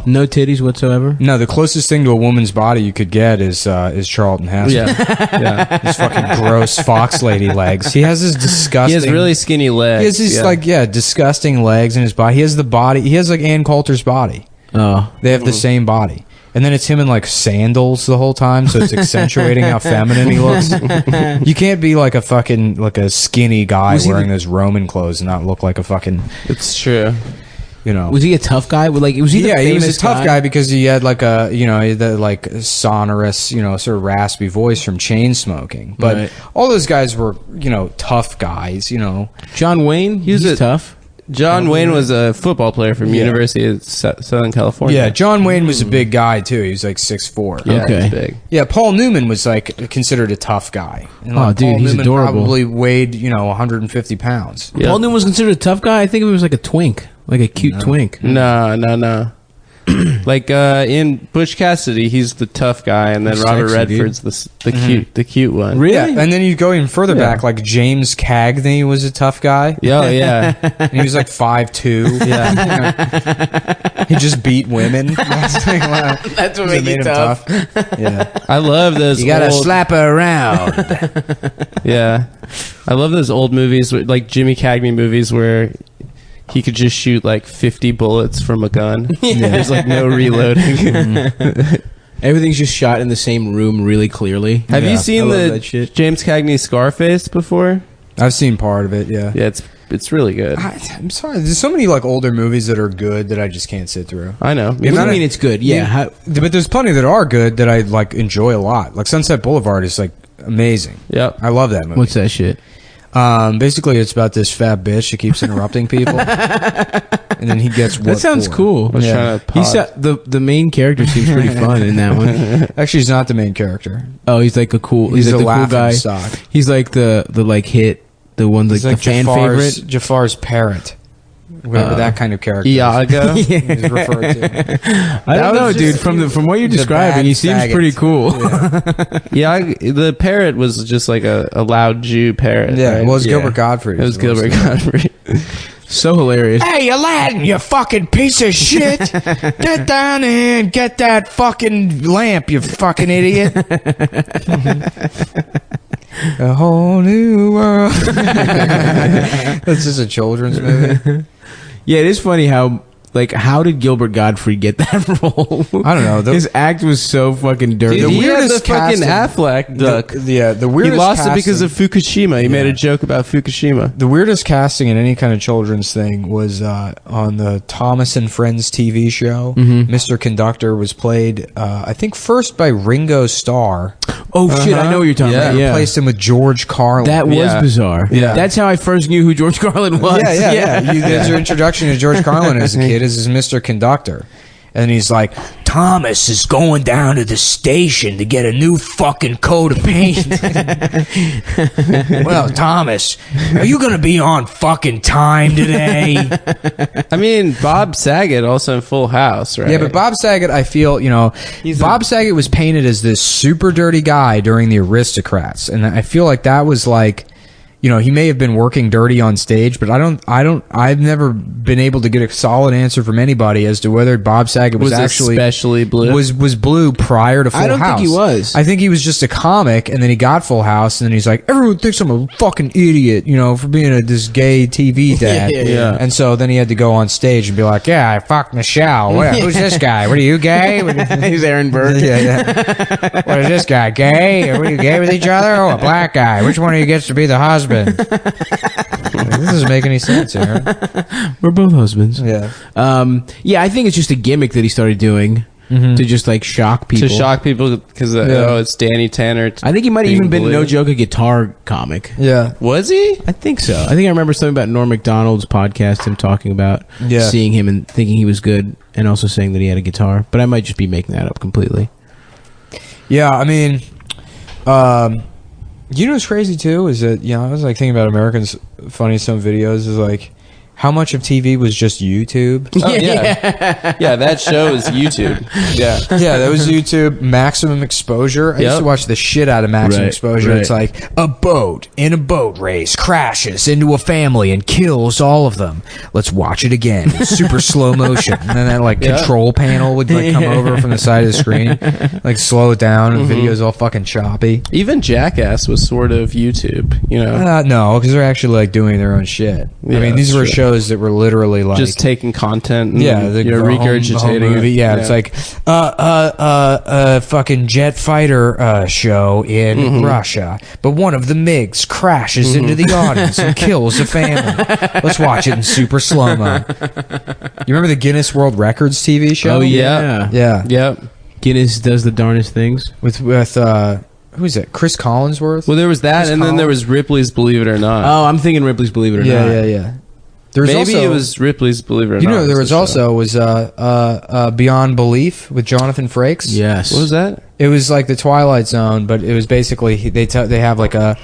No titties whatsoever. No, the closest thing to a woman's body you could get is Charlton Heston. Yeah. His fucking gross fox lady legs. He has this disgusting. He has really skinny legs. He has these disgusting legs in his body. He has the body. He has like Ann Coulter's body. Oh, they have the same body. And then it's him in like sandals the whole time, so it's accentuating how feminine he looks. You can't be like a fucking a skinny guy wearing those Roman clothes and not look like a fucking. It's true. Was he a tough guy? Was he he was a tough guy because he had like the sonorous, sort of raspy voice from chain smoking. But all those guys were, tough guys. John Wayne, he's tough. John Wayne was a football player from University of Southern California. Yeah, John Wayne was a big guy too. He was like 6'4". Yeah, okay. Big. Yeah, Paul Newman was like considered a tough guy. And, Paul he's Newman adorable. Probably weighed 150 pounds. Yeah. Paul Newman was considered a tough guy. I think it was like a twink, like a cute twink. No. Like in Butch Cassidy, he's the tough guy, and then Robert Redford's the cute one. Really? Yeah, and then you go even further back, like James Cagney was a tough guy. Oh yeah, and he was like 5'2". Yeah, he just beat women. That's what made him tough. Yeah, I love those. You gotta slap her around. Yeah, I love those old movies, like Jimmy Cagney movies, where he could just shoot like 50 bullets from a gun. There's like no reloading. Everything's just shot in the same room really clearly. Have you seen the James Cagney Scarface before? I've seen part of it. Yeah, it's really good. I'm sorry. There's so many like older movies that are good that I just can't sit through. I know. What do you mean it's good? Yeah, but there's plenty that are good that I like enjoy a lot. Like Sunset Boulevard is like amazing. Yep. I love that movie. What's that shit? Basically, it's about this fat bitch that keeps interrupting people, and then he gets what that sounds for. cool. The main character seems pretty fun in that one. Actually, he's not the main character. Oh, he's like he's like the cool guy. Stock. He's like the like hit the one like the fan favorite. Jafar's parrot. Whatever that kind of character. Iago. He's referred to. I don't know, dude. From what you're describing, he seems pretty cool. Yeah, the parrot was just like a loud Jew parrot. Yeah, right? Well, it was Gilbert Gottfried. It was Gilbert Gottfried. So hilarious. Hey, Aladdin, you fucking piece of shit. Get down here and get that fucking lamp, you fucking idiot. A whole new world. That's just a children's movie. Yeah, it is funny how Like, how did Gilbert Gottfried get that role? I don't know. His act was so fucking dirty. Dude, he had the weirdest fucking casting- Affleck duck. The He weirdest lost it because casting- of Fukushima. He made a joke about Fukushima. The weirdest casting in any kind of children's thing was on the Thomas and Friends TV show. Mr. Conductor was played, I think, first by Ringo Starr. Oh shit! I know what you're talking about. Yeah, Replaced him with George Carlin. that was Yeah. bizarre. Yeah. That's how I first knew who George Carlin was. Yeah. That's your introduction to George Carlin as a kid. Is Mr. Conductor, and he's like, Thomas is going down to the station to get a new fucking coat of paint. Well, Thomas, are you gonna be on fucking time today? I mean, Bob Saget also in Full House, right? Yeah, but Bob Saget, I feel, Bob Saget was painted as this super dirty guy during The Aristocrats, and I feel like that was like, he may have been working dirty on stage, but I've never been able to get a solid answer from anybody as to whether Bob Saget was actually especially blue. was blue prior to Full House. I don't think he was. I think he was just a comic, and then he got Full House, and then he's like, everyone thinks I'm a fucking idiot, for being this gay TV dad. Yeah. And so then he had to go on stage and be like, yeah, I fucked Michelle. Who's this guy? What are you, gay? He's Aaron Burr. Yeah. What is this guy, gay? Are we gay with each other? Oh, a black guy. Which one of you gets to be the husband? This doesn't make any sense, Aaron. We're both husbands. Yeah. Yeah, I think it's just a gimmick that he started doing to just like shock people. to shock people because it's Danny Tanner. I think he might have even been, blue. no joke, a guitar comic. Yeah. Was he? I think so. I think I remember something about Norm Macdonald's podcast, him talking about seeing him and thinking he was good, and also saying that he had a guitar. But I might just be making that up completely. Yeah, I mean, what's crazy too is that, I was like thinking about Americans' Funniest Home Videos is like, how much of TV was just YouTube? Oh, yeah, that show is YouTube. Yeah. Yeah, that was YouTube. Maximum Exposure. I used to watch the shit out of Maximum Exposure. right. It's like, a boat in a boat race crashes into a family and kills all of them. Let's watch it again. It's super slow motion. And then that control panel would come over from the side of the screen, slow it down, and the video's all fucking choppy. Even Jackass was sort of YouTube, No, because they're actually doing their own shit. Yeah, I mean, these that's were true. shows that were literally just taking content and the regurgitating home movie. it. Yeah, it's like fucking jet fighter show in Russia, but one of the MiGs crashes into the audience and kills a family. Let's watch it in super slow mo. You remember the Guinness World Records TV show? Oh yeah. Yep. Guinness does the darnest things. with who is it? Chris Collinsworth. Well, there was that, and then there was Ripley's Believe It or Not. Oh, I'm thinking Ripley's Believe It or Not. Yeah. There was Maybe also, it was Ripley's Believe It or Not. there was also Beyond Belief with Jonathan Frakes. Yes. What was that? It was like the Twilight Zone, but it was basically they have like a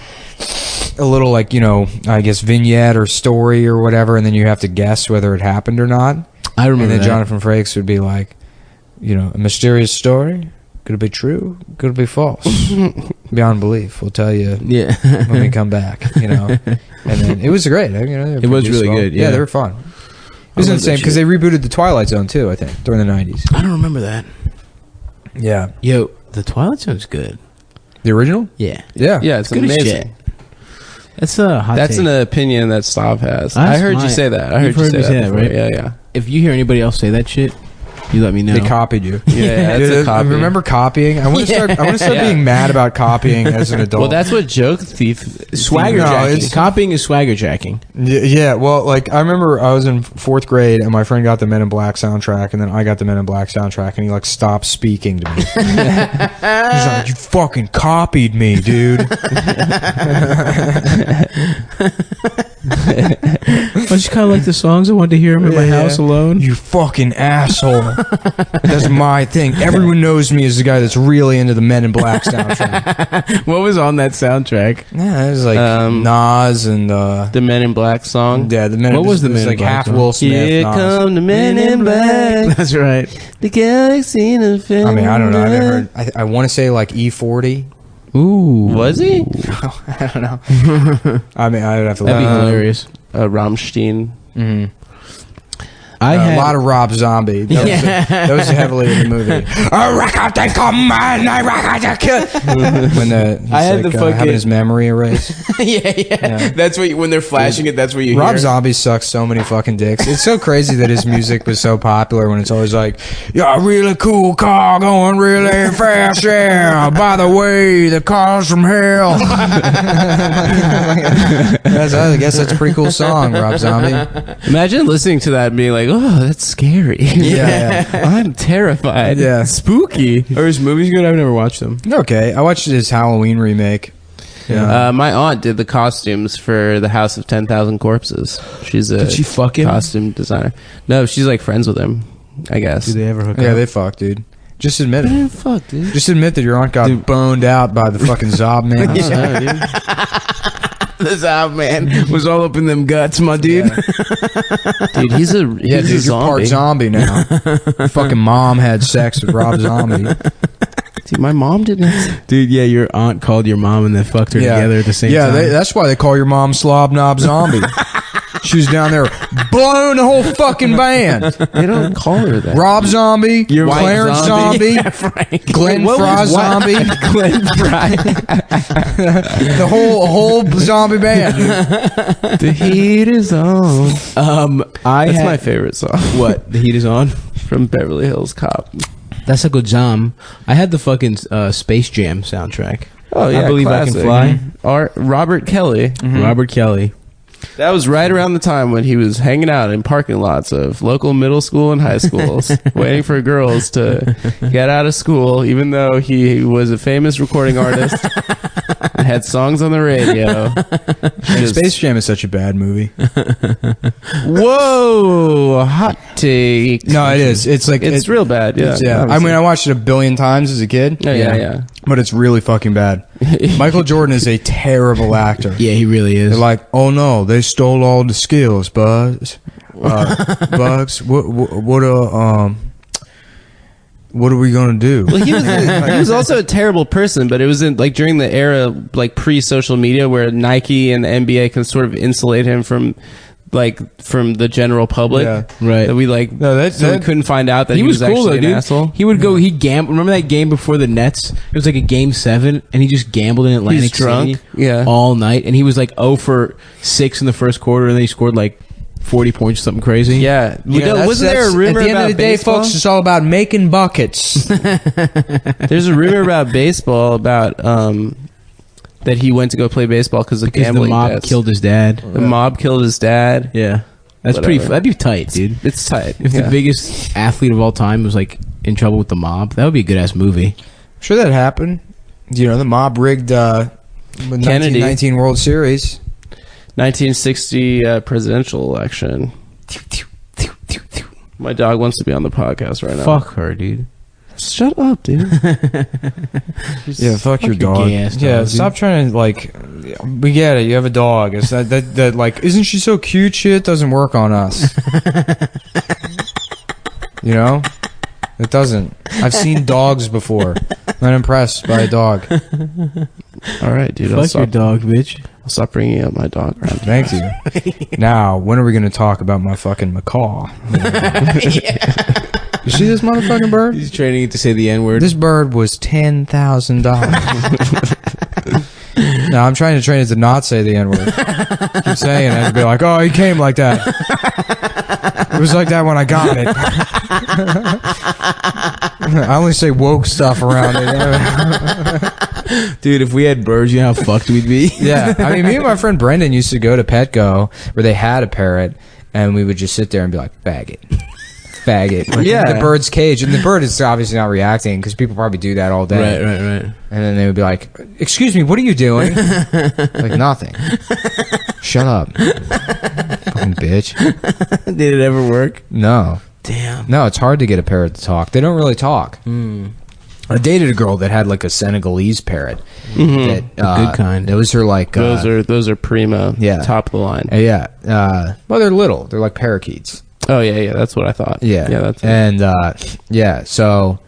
little I guess vignette or story or whatever, and then you have to guess whether it happened or not. I remember And then that. Jonathan Frakes would be like, a mysterious story. Could it be true? Could it be false? Beyond belief. We'll tell you when we come back. And then it was great. It was really good. Yeah, they were fun. It was insane because they rebooted the Twilight Zone too. I think during the 90s. I don't remember that. Yeah, Yo, the Twilight Zone's good. the original. Yeah. Yeah, Yeah, it's Good as amazing. shit. That's a hot That's take. an opinion that Stav has. That's I heard you mine. say that. I You've heard you heard me say say that that, before. right? Yeah. If you hear anybody else say that shit, you let me know. They copied you. Yeah, that's a copy. Remember copying? I want to start. I want to start being mad about copying as an adult. Well, that's what Joke Thief Swagger No, jacking. it's- Copying is swagger jacking. Yeah, well, I remember I was in 4th grade and my friend got the Men in Black soundtrack, and then I got the Men in Black soundtrack, and he stopped speaking to me. He's like, "You fucking copied me, dude." I just kind of like the songs. I wanted to hear them in my house alone. You fucking asshole. That's my thing. Everyone knows me as the guy that's really into the Men in Black soundtrack. What was on that soundtrack? Yeah, it was like Nas and the Men in Black song. yeah, the Men. What was the Men in like Black half song? Will Smith. Here Nas. come the Men in Black. That's right. The galaxy in the film. I mean, I don't know. I never heard. I want to say like E40. Ooh. Was he? I don't know. I mean, I would have to. That'd be look. hilarious. Rammstein. Mhm. A lot of Rob Zombie. That was heavily in the movie. When having his memory erased. yeah. That's what when they're flashing it. That's what you Rob hear. Zombie sucks so many fucking dicks. It's so crazy that his music was so popular when it's always like, yeah, really cool car going really fast. Yeah. By the way, the car's from hell. I guess that's a pretty cool song, Rob Zombie. Imagine listening to that and being like, oh, that's scary. Yeah. I'm terrified. Yeah. Spooky. Are his movies good? I've never watched them. Okay, I watched his Halloween remake. Yeah. My aunt did the costumes for the House of 10,000 Corpses. She's a Did she fuck him? costume designer. No, she's like friends with him, I guess. Do they ever hook Yeah, up? they fuck, dude. Just admit it. Man, fuck, dude. Just admit that your aunt got boned out by the fucking Zob man. Yeah, dude. The Zob man was all up in them guts, my dude. Dude, he's a Yeah, he's dude, a you're part zombie now. Your fucking mom had sex with Rob Zombie. Dude, my mom didn't. Dude, yeah, your aunt called your mom and then fucked her together at the same time. Yeah, that's why they call your mom Slob Knob Zombie. She was down there blowing the whole fucking band. They don't call her that. Rob Zombie, Your wife Clarence Zombie, Yeah, Frank. Glenn Fry Zombie, Glenn Fry. the whole zombie band. Dude. The heat is on. That's My favorite song What? The heat is on? from Beverly Hills Cop. That's a good jam. I had the fucking Space Jam soundtrack. Oh yeah, I Believe I Can Fly. Robert Kelly. Robert Kelly. That was right around the time when he was hanging out in parking lots of local middle school and high schools, waiting for girls to get out of school, even though he was a famous recording artist and had songs on the radio. Space Jam is such a bad movie. Whoa, hot take. No, it is. It's like It's real bad. Yeah, Yeah, I mean, I watched it a billion times as a kid. Oh, yeah. But it's really fucking bad. Michael Jordan is a terrible actor. Yeah, he really is. They're like, oh no, they stole all the skills, Bugs. Bugs, what are we gonna do? Well, he was also a terrible person, but it was in like during the era like pre-social media where Nike and the NBA can sort of insulate him from the general public. Yeah. Right. That we like. No, so we couldn't find out that he was cool actually though, an dude. asshole. He would go. He gambled. Remember that game before the Nets? It was like a game 7, and he just gambled in Atlantic He's drunk. City Yeah. all night, and he was like 0 for 6 in the first quarter, and then he scored like 40 points, something crazy. Yeah. That's- Wasn't there a that's- rumor at the end about of the day, baseball? folks? It's all about making buckets. There's a rumor about baseball about that he went to go play baseball because of Because the gambling mob debts. killed his dad. The mob killed his dad. Yeah, that's Whatever. pretty. That'd be tight, dude. It's tight. If the biggest athlete of all time was like in trouble with the mob, that would be a good ass movie. Sure, that happened. You know, the mob rigged the 1919 World Series. 1960 presidential election. My dog wants to be on the podcast right now. Fuck her, dude. Shut up, dude. Yeah, fuck your your dog. gay-ass dog, Yeah, dude. stop trying to like. We get it. You have a dog. It's that like. Isn't she so cute? Shit doesn't work on us. You know, it doesn't. I've seen dogs before. I'm not impressed by a dog. All right, dude. Fuck your dog, bitch. I'll stop bringing up my dog around. Thank you. Now, when are we going to talk about my fucking macaw? You see this motherfucking bird? He's training it to say the N word. This bird was $10,000. No, I'm trying to train it to not say the N word. Keep saying it and be like, oh, he came like that. It was like that when I got it. I only say woke stuff around it. Dude, if we had birds, you know how fucked we'd be. Yeah, I mean, me and my friend Brendan used to go to Petco where they had a parrot, and we would just sit there and be like, faggot. Like, Yeah. the bird's cage, and the bird is obviously not reacting because people probably do that all day. Right. And then they would be like, excuse me, what are you doing? Like, nothing. Shut up. Fucking bitch. Did it ever work? No. Damn. No, it's hard to get a parrot to talk. They don't really talk. I dated a girl that had like a Senegalese parrot. That, good kind. It was her like... Those are prima. Yeah. Top of the line. yeah. Well, they're little. They're like parakeets. Oh yeah. That's what I thought. Yeah. Yeah. That's and yeah. So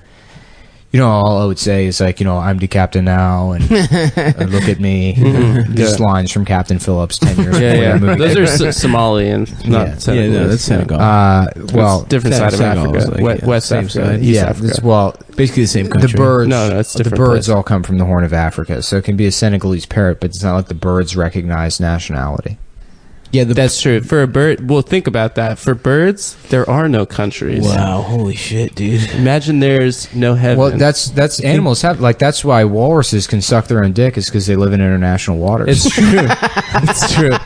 you know, all I would say is like, you know, I'm the captain now, and look at me. Just lines from Captain Phillips 10 years ago. Those are Somali and not Senegal. Yeah, no, that's Senegal. Well, different side of Africa. Like, West Africa. East Africa. Well, basically the same country. the birds. No, it's different. The birds place. all come from the Horn of Africa, so it can be a Senegalese parrot, but it's not like the birds recognize nationality. Yeah, that's true. For a bird, well, think about that. For birds, there are no countries. Wow, holy shit, dude. Imagine there's no heaven. Well, that's animals have, like, that's why walruses can suck their own dick, is because they live in international waters. It's true. It's true.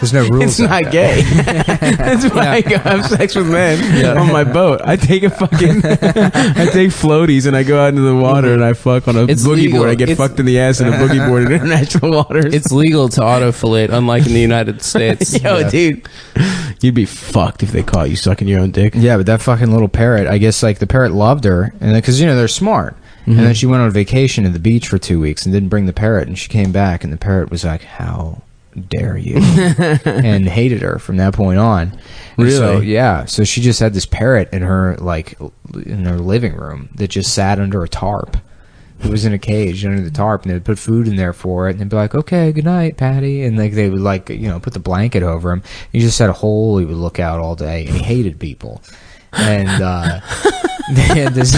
There's no rules. It's not gay. That's why I go have sex with men on my boat. I take I take floaties and I go out into the water and I fuck on a boogie board. I get fucked in the ass in a boogie board in international waters. It's legal to autofillate, unlike in the United States. Yo, dude, you'd be fucked if they caught you sucking your own dick. Yeah, but that fucking little parrot, I guess, like, the parrot loved her, and because, you know, they're smart. And then she went on vacation at the beach for 2 weeks and didn't bring the parrot, and she came back, and the parrot was like, "How dare you?" and hated her from that point on. And Really? so she just had this parrot in her, like, in her living room that just sat under a tarp. It was in a cage under the tarp, and they'd put food in there for it, and they'd be like, "Okay, good night, Patty," and like they would, like, you know, put the blanket over him. He just had a hole he would look out all day, and he hated people. And they had this,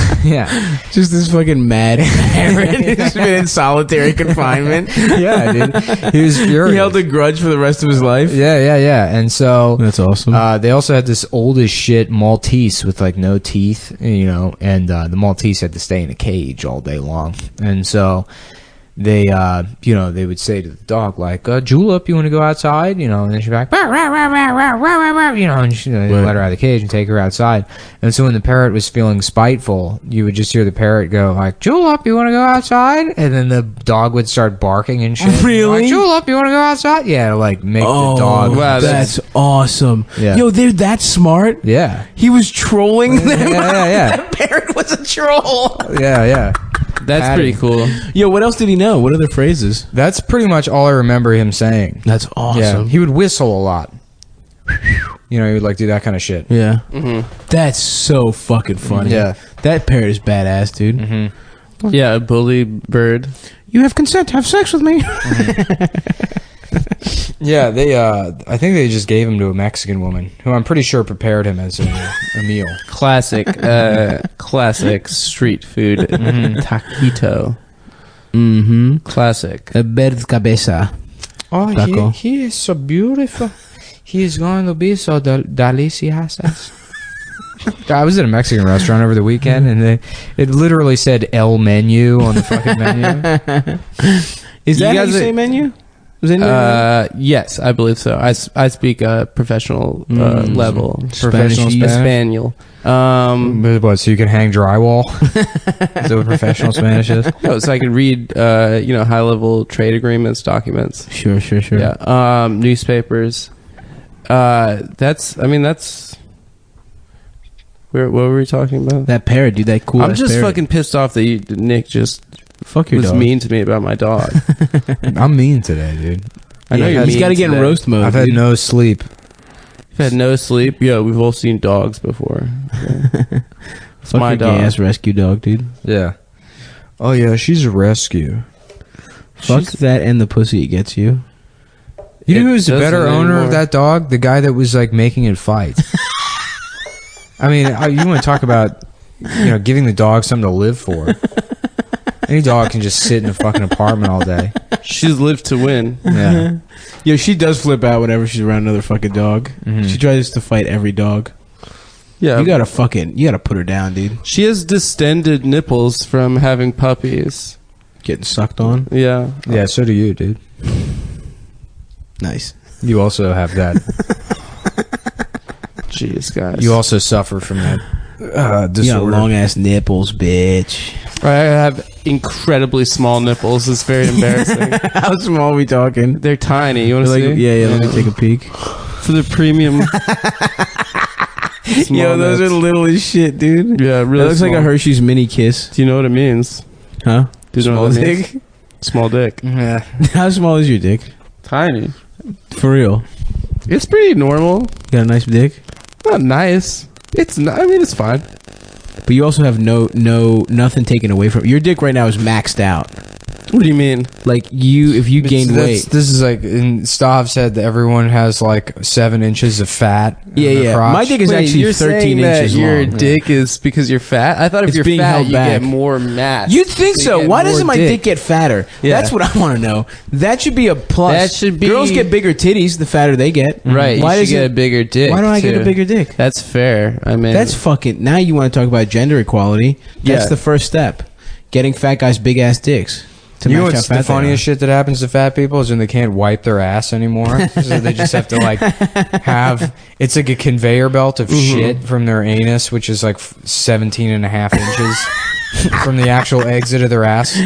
just this fucking mad parrot who's been in solitary confinement. Yeah, dude, he was furious. He held a grudge for the rest of his life. Yeah. And so That's awesome. they also had this old as shit Maltese with, like, no teeth, you know, and the Maltese had to stay in a cage all day long. And so they, you know, they would say to the dog, like, "Julep, you want to go outside?" You know, and then she'd be like, "Rah, rah, rah, rah, rah, rah, rah, rah," you know, and she, they'd let her out of the cage and take her outside. And so when the parrot was feeling spiteful, you would just hear the parrot go, like, "Julep, you want to go outside?" And then the dog would start barking and shit. Really? Like, "Julep, you want to go outside?" Yeah, to, like, make the dog. Wow, that's awesome. Yeah. Yo, they're that smart. Yeah. He was trolling them. Yeah. That parrot was a troll. Yeah. That's Patty. pretty cool. Yo, what else did he know? What other phrases? That's pretty much all I remember him saying. That's awesome. Yeah. He would whistle a lot. You know, he would, like, do that kind of shit. Yeah. That's so fucking funny. Yeah. That parrot is badass, dude. Yeah, a bully bird. You have consent to have sex with me. Yeah, they. I think they just gave him to a Mexican woman who I'm pretty sure prepared him as a meal. Classic street food. Taquito. Classic. A bird's cabeza. Oh, Taco. he is so beautiful. He is going to be so delicious. I was at a Mexican restaurant over the weekend, and it literally said "El Menu" on the fucking menu. Is that how you guys say menu? Was it Yes, I believe so. I speak professional level. Professional Espanol. What? So you can hang drywall? Is that what professional Spanish is? No, so I can read, high level trade agreements, documents. Sure. Yeah. Newspapers. That's. What were we talking about? That parrot, dude. That cool. I'm just fucking pissed off that Nick just fuck your was dog. mean to me about my dog. I'm mean today, dude. I know you're He's mean got to get in today. roast mode. I've had no sleep. You've had no sleep. Yeah, we've all seen dogs before. It's Fuck my your dog. gay-ass rescue dog, dude. Yeah. Oh yeah, she's a rescue. Fuck that and the pussy it gets you. You It know who's the better doesn't owner anymore. of that dog? The guy that was, like, making it fight. I mean, you want to talk about, giving the dog something to live for. Any dog can just sit in a fucking apartment all day. She's lived to win. Yeah. Yo, she does flip out whenever she's around another fucking dog. She tries to fight every dog. Yeah. You gotta put her down, dude. She has distended nipples from having puppies. Getting sucked on. Yeah. Yeah, so do you, dude. Nice. You also have that. Jeez, guys. You also suffer from that You got disorder. long ass nipples, bitch. I have incredibly small nipples. It's very embarrassing. How small are we talking? They're tiny. You want to see? Yeah, let me take a peek. For the premium. Small Yo, those nips. are little as shit, dude. Yeah, really. That looks like a small. Hershey's mini kiss. Do you know what it means? Huh? Do you know Small what it means? dick? Small dick. Yeah. How small is your dick? Tiny. For real? It's pretty normal. You got a nice dick? Not nice. It's not. I mean, it's fine. but you also have nothing taken away from your dick right now is maxed out. What do you mean? Like if you gain weight, this is like. Stav said that everyone has like 7 inches of fat. Yeah. Crotch. My dick is actually you're 13 inches your long. dick is because you're fat. I thought if It's you're being fat, held you back. get more mass. You'd think so. You Why get doesn't more my dick get fatter? Yeah. That's what I want to know. That should be a plus. That should be- Girls get bigger titties the fatter they get. Right. Why you does should get it? a bigger dick? Why don't I get a too. bigger dick? That's fair. I mean, That's fucking. Now you want to talk about gender equality? That's Yeah. the first step. Getting fat guys big ass dicks. To You know match what's how fat the they are. funniest shit that happens to fat people is when they can't wipe their ass anymore. So they just have to like have, it's like a conveyor belt of shit from their anus, which is like 17 and a half inches from the actual exit of their ass.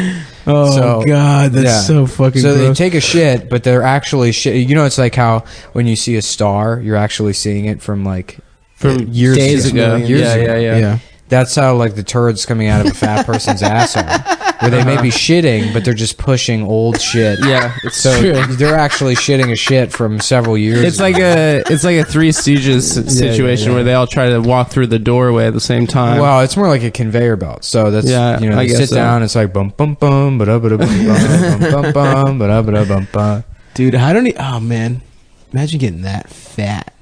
Oh So, god, that's yeah. so fucking. So they gross. take a shit, but they're actually shit. You know, it's like how when you see a star, you're actually seeing it from like From years days ago. Years Yeah, ago. yeah. That's how like the turds coming out of a fat person's ass are, where they may be shitting, but they're just pushing old shit. Yeah, it's So true. they're actually shitting a shit from several years. It's like a Three Stooges situation where they all try to walk through the doorway at the same time. Well, it's more like a conveyor belt. So that's Yeah, you know, I they guess sit so. down. It's like bum bum bum ba da ba da bum bum bum bum ba da ba da bum bum. Dude, I don't. Oh man, imagine getting that fat.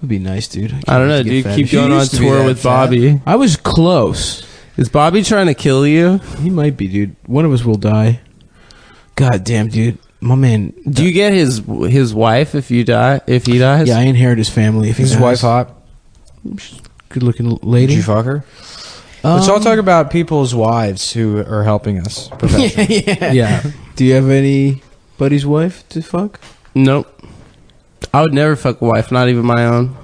Would be nice, dude. I don't know, dude. Keep going on tour with Bobby. I was close. Is Bobby trying to kill you? He might be, dude. One of us will die. God damn, dude. My man. Do you get his wife if you die? If he dies? Yeah, I inherit his family. If His he wife dies. hot. Good looking Did lady. you fuck her? Let's all talk about people's wives who are helping us. professionally. yeah. Do you have anybody's wife to fuck? Nope. I would never fuck a wife, not even my own.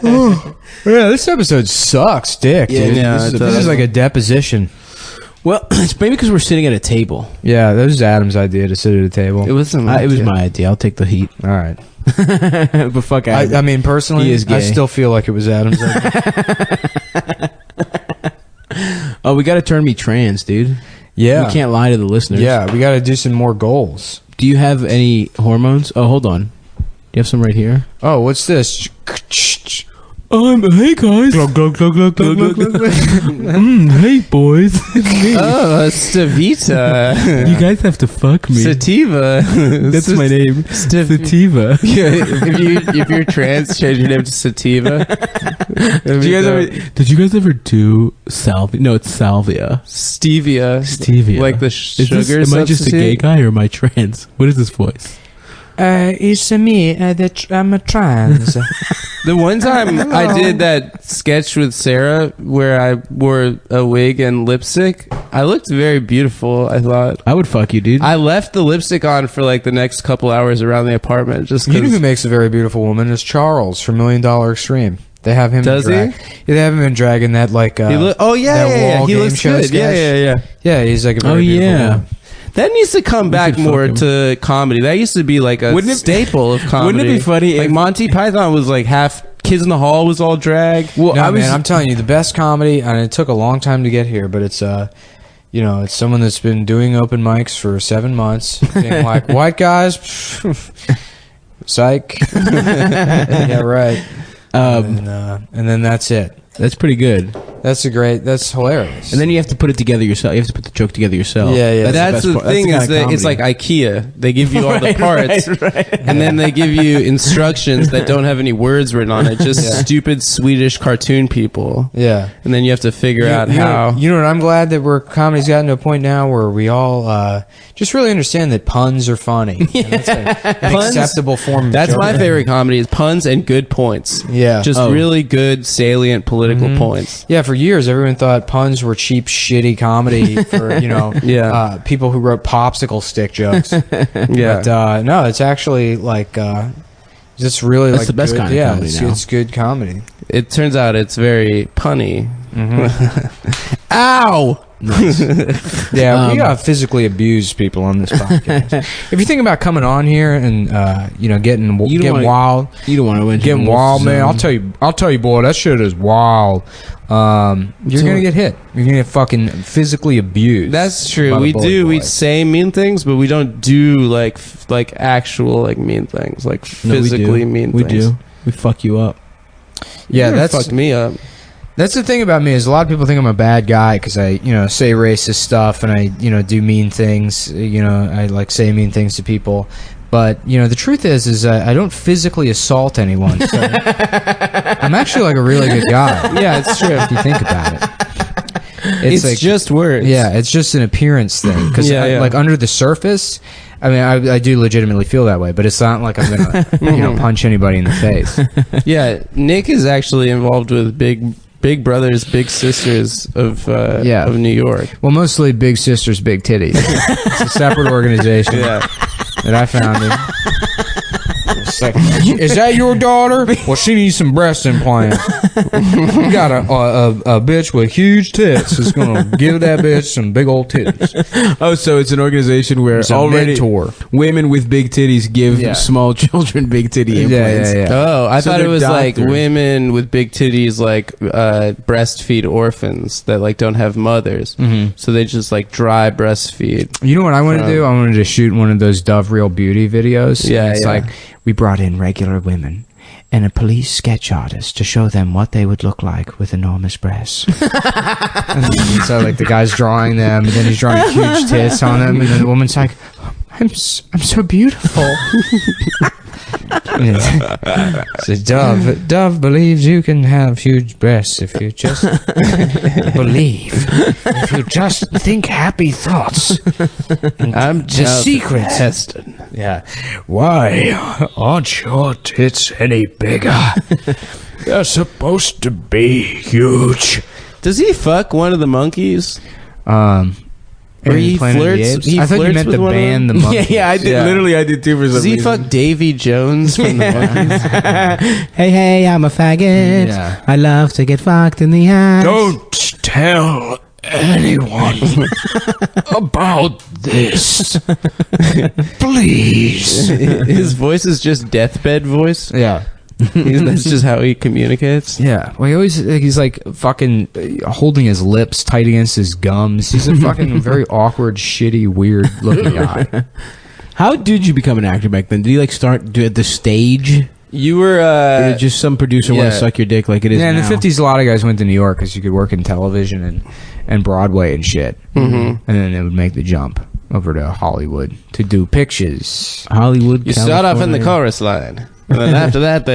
Yeah, this episode sucks, dick. Yeah, dude. yeah, this, it is, this does. is like a deposition. Well, it's maybe because we're sitting at a table. Yeah, that was Adam's idea to sit at a table. It wasn't. It was my idea. I'll take the heat. All right. But fuck Adam. I mean, personally, He is I gay. still feel like it was Adam's idea. Oh, we got to turn me trans, dude. Yeah. We can't lie to the listeners. Yeah, we got to do some more goals. Do you have any hormones? Oh, hold on. Do you have some right here? Oh, what's this? Hey guys. Hey boys. Oh, Stavita. You guys have to fuck me. Sativa. That's my name. Sativa. If you're trans, change your name to Sativa. Did you guys ever do salvia? No, it's salvia. Stevia. Stevia. Like the Is sugar this, am I just a gay substitute? guy or am I trans? What is this voice? It's me. I'm a trans. The one time I did that sketch with Sarah where I wore a wig and lipstick, I looked very beautiful, I thought. I would fuck you, dude. I left the lipstick on for like the next couple hours around the apartment just You know who because. makes a very beautiful woman is Charles from $1 Million Extreme. They have him. Does in drag. he? Yeah, they have him in drag in that like. Oh yeah, that yeah, wall he game looks show good. sketch. Yeah. Yeah, he's like a very Oh, beautiful yeah. woman. That needs to come back could more fuck him. to comedy. That used to be like a Wouldn't it- staple of comedy. Wouldn't it be funny Like if- Monty Python was like half Kids in the Hall was all drag. Well, No, I was. man, I'm telling you, the best comedy, and it took a long time to get here, but it's you know, it's someone that's been doing open mics for 7 months, being like, white guys, psych, yeah, right, and then that's it. That's pretty good. That's hilarious. And then you have to put it together yourself. You have to put the joke together yourself. Yeah. That's the best part. thing That's is the kind that of it's like comedy. IKEA. They give you all the parts, and then they give you instructions that don't have any words written on it. Just stupid Swedish cartoon people. Yeah. And then you have to figure out how. You know what? I'm glad that comedy's gotten to a point now where we all just really understand that puns are funny. And that's an Puns- acceptable form of That's my joking. favorite comedy is puns and good points. Yeah. Just really good salient political points. Yeah, for years everyone thought puns were cheap, shitty comedy for people who wrote popsicle stick jokes. Yeah. But no, it's actually like just really That's like the best good, kind of comedy now. It's good comedy. It turns out it's very punny. Ow! Yeah, we physically abuse people on this podcast. If you think about coming on here and getting wild, You don't want to win. getting wild, man. I'll tell you, boy, that shit is wild. You're gonna get hit. You're gonna get fucking physically abused. That's true. by the We bully do. We boy. say mean things, but we don't do like actual like mean things, like No, physically we do. mean We things. do. We fuck you up. Yeah, You that's fucked me up. That's the thing about me is a lot of people think I'm a bad guy because I, say racist stuff and I, do mean things. I like say mean things to people. But the truth is I don't physically assault anyone. So I'm actually like a really good guy. Yeah, it's true if you think about it. It's like, just words. Yeah, it's just an appearance thing. Because like under the surface, I mean, I do legitimately feel that way, but it's not like I'm gonna punch anybody in the face. Yeah, Nick is actually involved with Big Brothers, Big Sisters of New York. Well, mostly Big Sisters, Big Titties. It's a separate organization that I founded. Is that your daughter? Well, she needs some breast implants. You got a bitch with huge tits who's gonna give that bitch some big old titties. Oh, so it's an organization where already women with big titties give small children big titty implants. Yeah. Oh, I thought it was doctors. like women with big titties like breastfeed orphans that like don't have mothers, so they just like dry breastfeed. You know what I want to do? I wanted to shoot one of those Dove Real Beauty videos. Yeah, it's like we brought in regular women and a police sketch artist to show them what they would look like with enormous breasts. And so like the guy's drawing them, and then he's drawing huge tits on them, and then the woman's like, I'm so beautiful. So Dove believes you can have huge breasts if you just believe. If you just think happy thoughts. I'm the secret. Heston. Yeah. Why aren't your tits any bigger? They're supposed to be huge. Does he fuck one of the monkeys? Or he flirts. I thought you meant the band, the Monkeys. Yeah, I did. Literally, I did too for some reason. Does he fuck Davy Jones from the Monkeys? Hey, I'm a faggot. Yeah. I love to get fucked in the ass. Don't tell anyone about this, please. His voice is just deathbed voice. Yeah. That's just how he communicates. Yeah. Well, he's like fucking holding his lips tight against his gums. He's a fucking very awkward, shitty, weird looking guy. How did you become an actor back then? Did you like start at the stage? You were or did just some producer want to suck your dick like it is now? In the 50s, a lot of guys went to New York because you could work in television and Broadway and shit. And then they would make the jump over to Hollywood to do pictures. Hollywood, you start off in the chorus line. And then after that,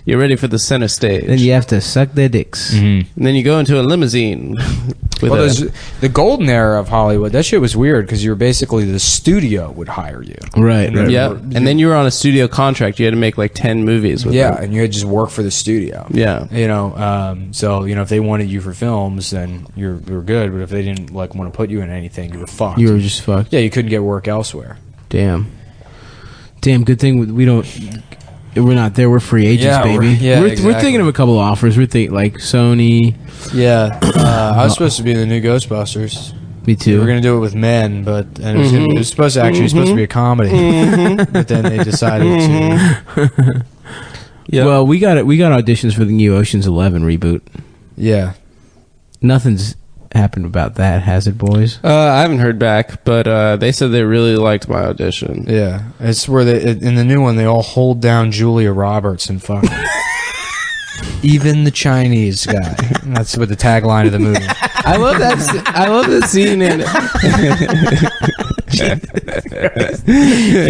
you're ready for the center stage. Then you have to suck their dicks. And then you go into a limousine. The golden era of Hollywood, that shit was weird because you were basically the studio would hire you. Right. Yeah. And then you were on a studio contract. You had to make like 10 movies with them. And you had to just work for the studio. Yeah. So, if they wanted you for films, then you were good. But if they didn't want to put you in anything, you were fucked. You were just fucked. Yeah, you couldn't get work elsewhere. Damn, good thing we're not there. We're free agents, baby. We're thinking of a couple of offers. We're thinking like Sony. Yeah, I was supposed to be in the new Ghostbusters. Me too. We were gonna do it with men, it was supposed to be a comedy, but then they decided to. Yeah. Well, we got auditions for the new Ocean's 11 reboot. Yeah, nothing's happened about that, has it, boys? I haven't heard back, but they said they really liked my audition. Yeah, it's where in the new one they all hold down Julia Roberts and fuck even the Chinese guy. That's what the tagline of the movie. I love that scene in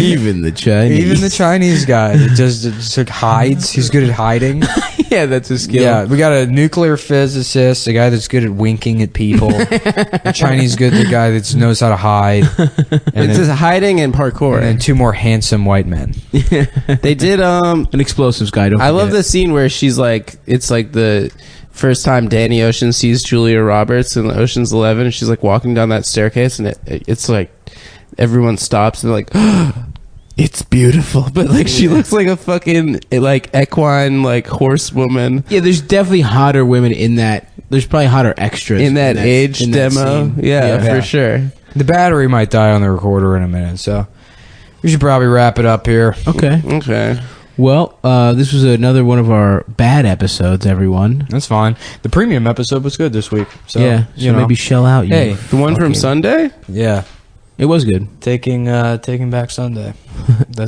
even the Chinese guy that just like hides. He's good at hiding. Yeah, that's his skill. Yeah, we got a nuclear physicist, a guy that's good at winking at people. A Chinese the guy that knows how to hide. And it's just hiding and parkour. And then two more handsome white men. They did an explosives guy. I love the scene where she's like, it's like the first time Danny Ocean sees Julia Roberts in Ocean's 11, and she's like walking down that staircase, and it's like everyone stops and they're like, oh, it's beautiful, but like she looks like a fucking like equine like horsewoman. Yeah, there's definitely hotter women in that. There's probably hotter extras in that age demo. Yeah, for sure. The battery might die on the recorder in a minute, so we should probably wrap it up here. Okay. Well, this was another one of our bad episodes, everyone. That's fine. The premium episode was good this week. So, maybe shell out. Hey, the one from Sunday? Yeah. It was good. Taking Back Sunday.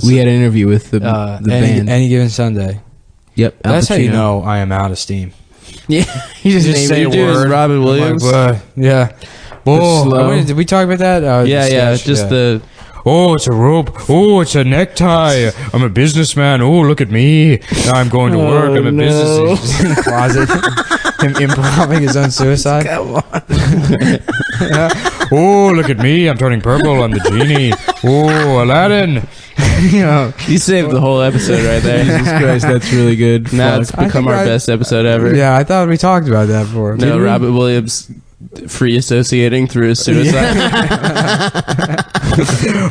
We had an interview with the band. Any Given Sunday. Yep. That's how you know I am out of steam. Yeah, you just say a word. Robin Williams. Like, yeah. Oh, did we talk about that? Oh, it's a rope. Oh, it's a necktie. I'm a businessman. Oh, look at me. Now I'm going to work. I'm a business. He's in the closet. Him improving his own suicide. Come on. Oh, look at me. I'm turning purple. I'm the genie. Oh, Aladdin. You saved the whole episode right there. Jesus Christ, that's really good. Now it's become our best episode ever. Yeah, I thought we talked about that before. No, Robert Williams free associating through his suicide.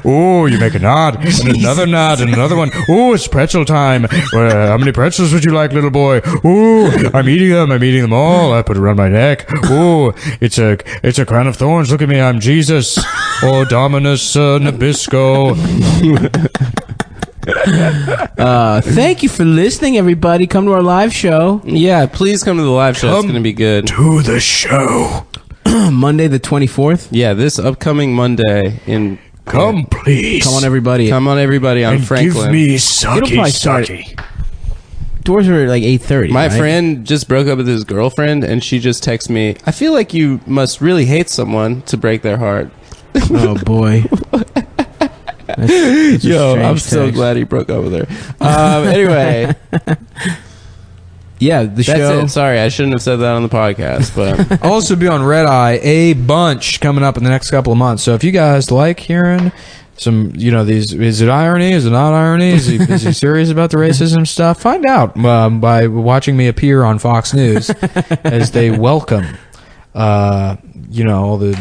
Oh, you make a nod, and another nod, and another one. Oh, it's pretzel time. How many pretzels would you like, little boy? Oh, I'm eating them all. I put it around my neck. Oh, it's a crown of thorns. Look at me, I'm Jesus. Oh, Dominus Nabisco. Thank you for listening, everybody. Come to our live show. Yeah, please come to the live show. It's going to be good. To the show. Monday the 24th. Yeah, this upcoming Monday in... Please. Come on, everybody. Come on, everybody. I'm Franklin. Give me sucky. Doors are like 8:30. My friend just broke up with his girlfriend, and she just texted me, I feel like you must really hate someone to break their heart. Oh, boy. That's Yo, I'm so glad he broke up with her. Anyway. Yeah, the show. That's it. Sorry, I shouldn't have said that on the podcast, but I'll also be on Red Eye a bunch coming up in the next couple of months. So if you guys like hearing some, these, is it irony? Is it not irony? Is he serious about the racism stuff? Find out by watching me appear on Fox News as they welcome, all the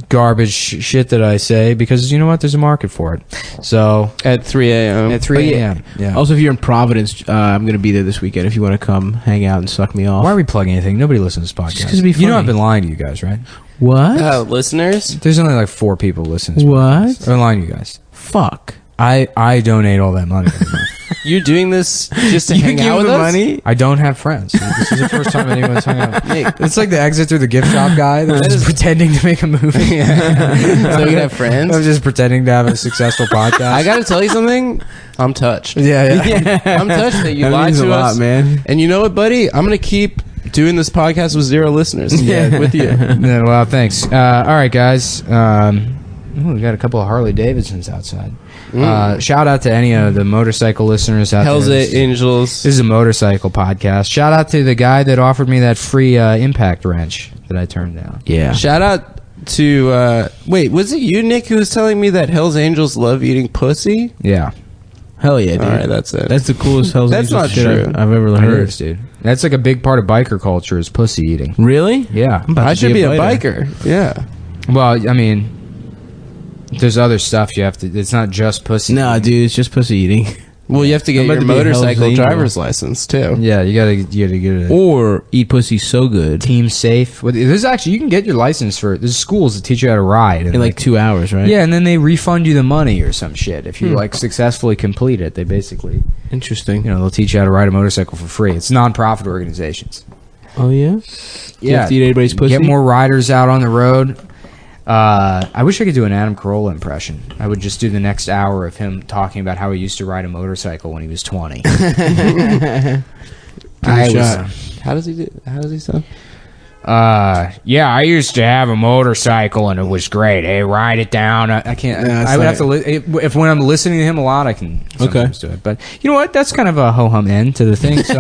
garbage shit that I say, because you know what, there's a market for it. So at 3 a.m. At 3 a.m. Yeah. Also, if you're in Providence, I'm going to be there this weekend if you want to come hang out and suck me off. Why are we plugging anything? Nobody listens to this podcast. Just 'cause it'd be funny. You know I've been lying to you guys, right? What? Listeners? There's only like 4 people listening to this What? podcast. I've been lying to you guys. Fuck. I donate all that money every month. You're doing this just to hang out with us? Money? I don't have friends. This is the first time anyone's hung out with me. It's like the exit through the gift shop guy that's just pretending to make a movie. So you can have friends? I'm just pretending to have a successful podcast. I gotta tell you something. I'm touched. Yeah. I'm touched that you That lied means to a us, lot, man. And you know what, buddy? I'm gonna keep doing this podcast with 0 listeners. Yeah. With you. Yeah, well, thanks. All right, guys. We got a couple of Harley Davidsons outside. Shout out to any of the motorcycle listeners out Hell's there. Angels. This is a motorcycle podcast. Shout out to the guy that offered me that free impact wrench that I turned down. Yeah. Shout out to wait, was it you, Nick, who was telling me that Hell's Angels love eating pussy? Yeah. Hell yeah, dude. All right, that's it. That's the coolest Hell's That's Angels not shit true. I've ever It heard. is, dude. That's like a big part of biker culture is pussy eating. Really? Yeah. I should be a biker. Yeah. Well, I mean, there's other stuff you have to. It's not just pussy. Nah, dude, it's just pussy eating. Well, you have to get I'm your about to be a Hell's motorcycle Angel. driver's license too. Yeah, you gotta get it. Or eat pussy so good. Team safe. There's actually, you can get your license for. There's schools that teach you how to ride In like 2 hours, right? Yeah, and then they refund you the money or some shit if you like successfully complete it. They basically, Interesting. they'll teach you how to ride a motorcycle for free. It's non-profit organizations. Oh, yeah? You have to eat anybody's pussy? Get more riders out on the road. I wish I could do an Adam Carolla impression. I would just do the next hour of him talking about how he used to ride a motorcycle when he was 20. How does he sound? Yeah, I used to have a motorcycle and it was great. Hey, ride it down. I can't. Yeah, I would have to. If when I'm listening to him a lot, I can sometimes do it. But you know what? That's kind of a ho hum end to the thing. So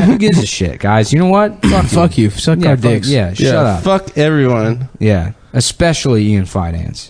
who gives a shit, guys? You know what? Fuck you. Suck our dicks. Shut up. Fuck everyone. Yeah, especially Ian Finance.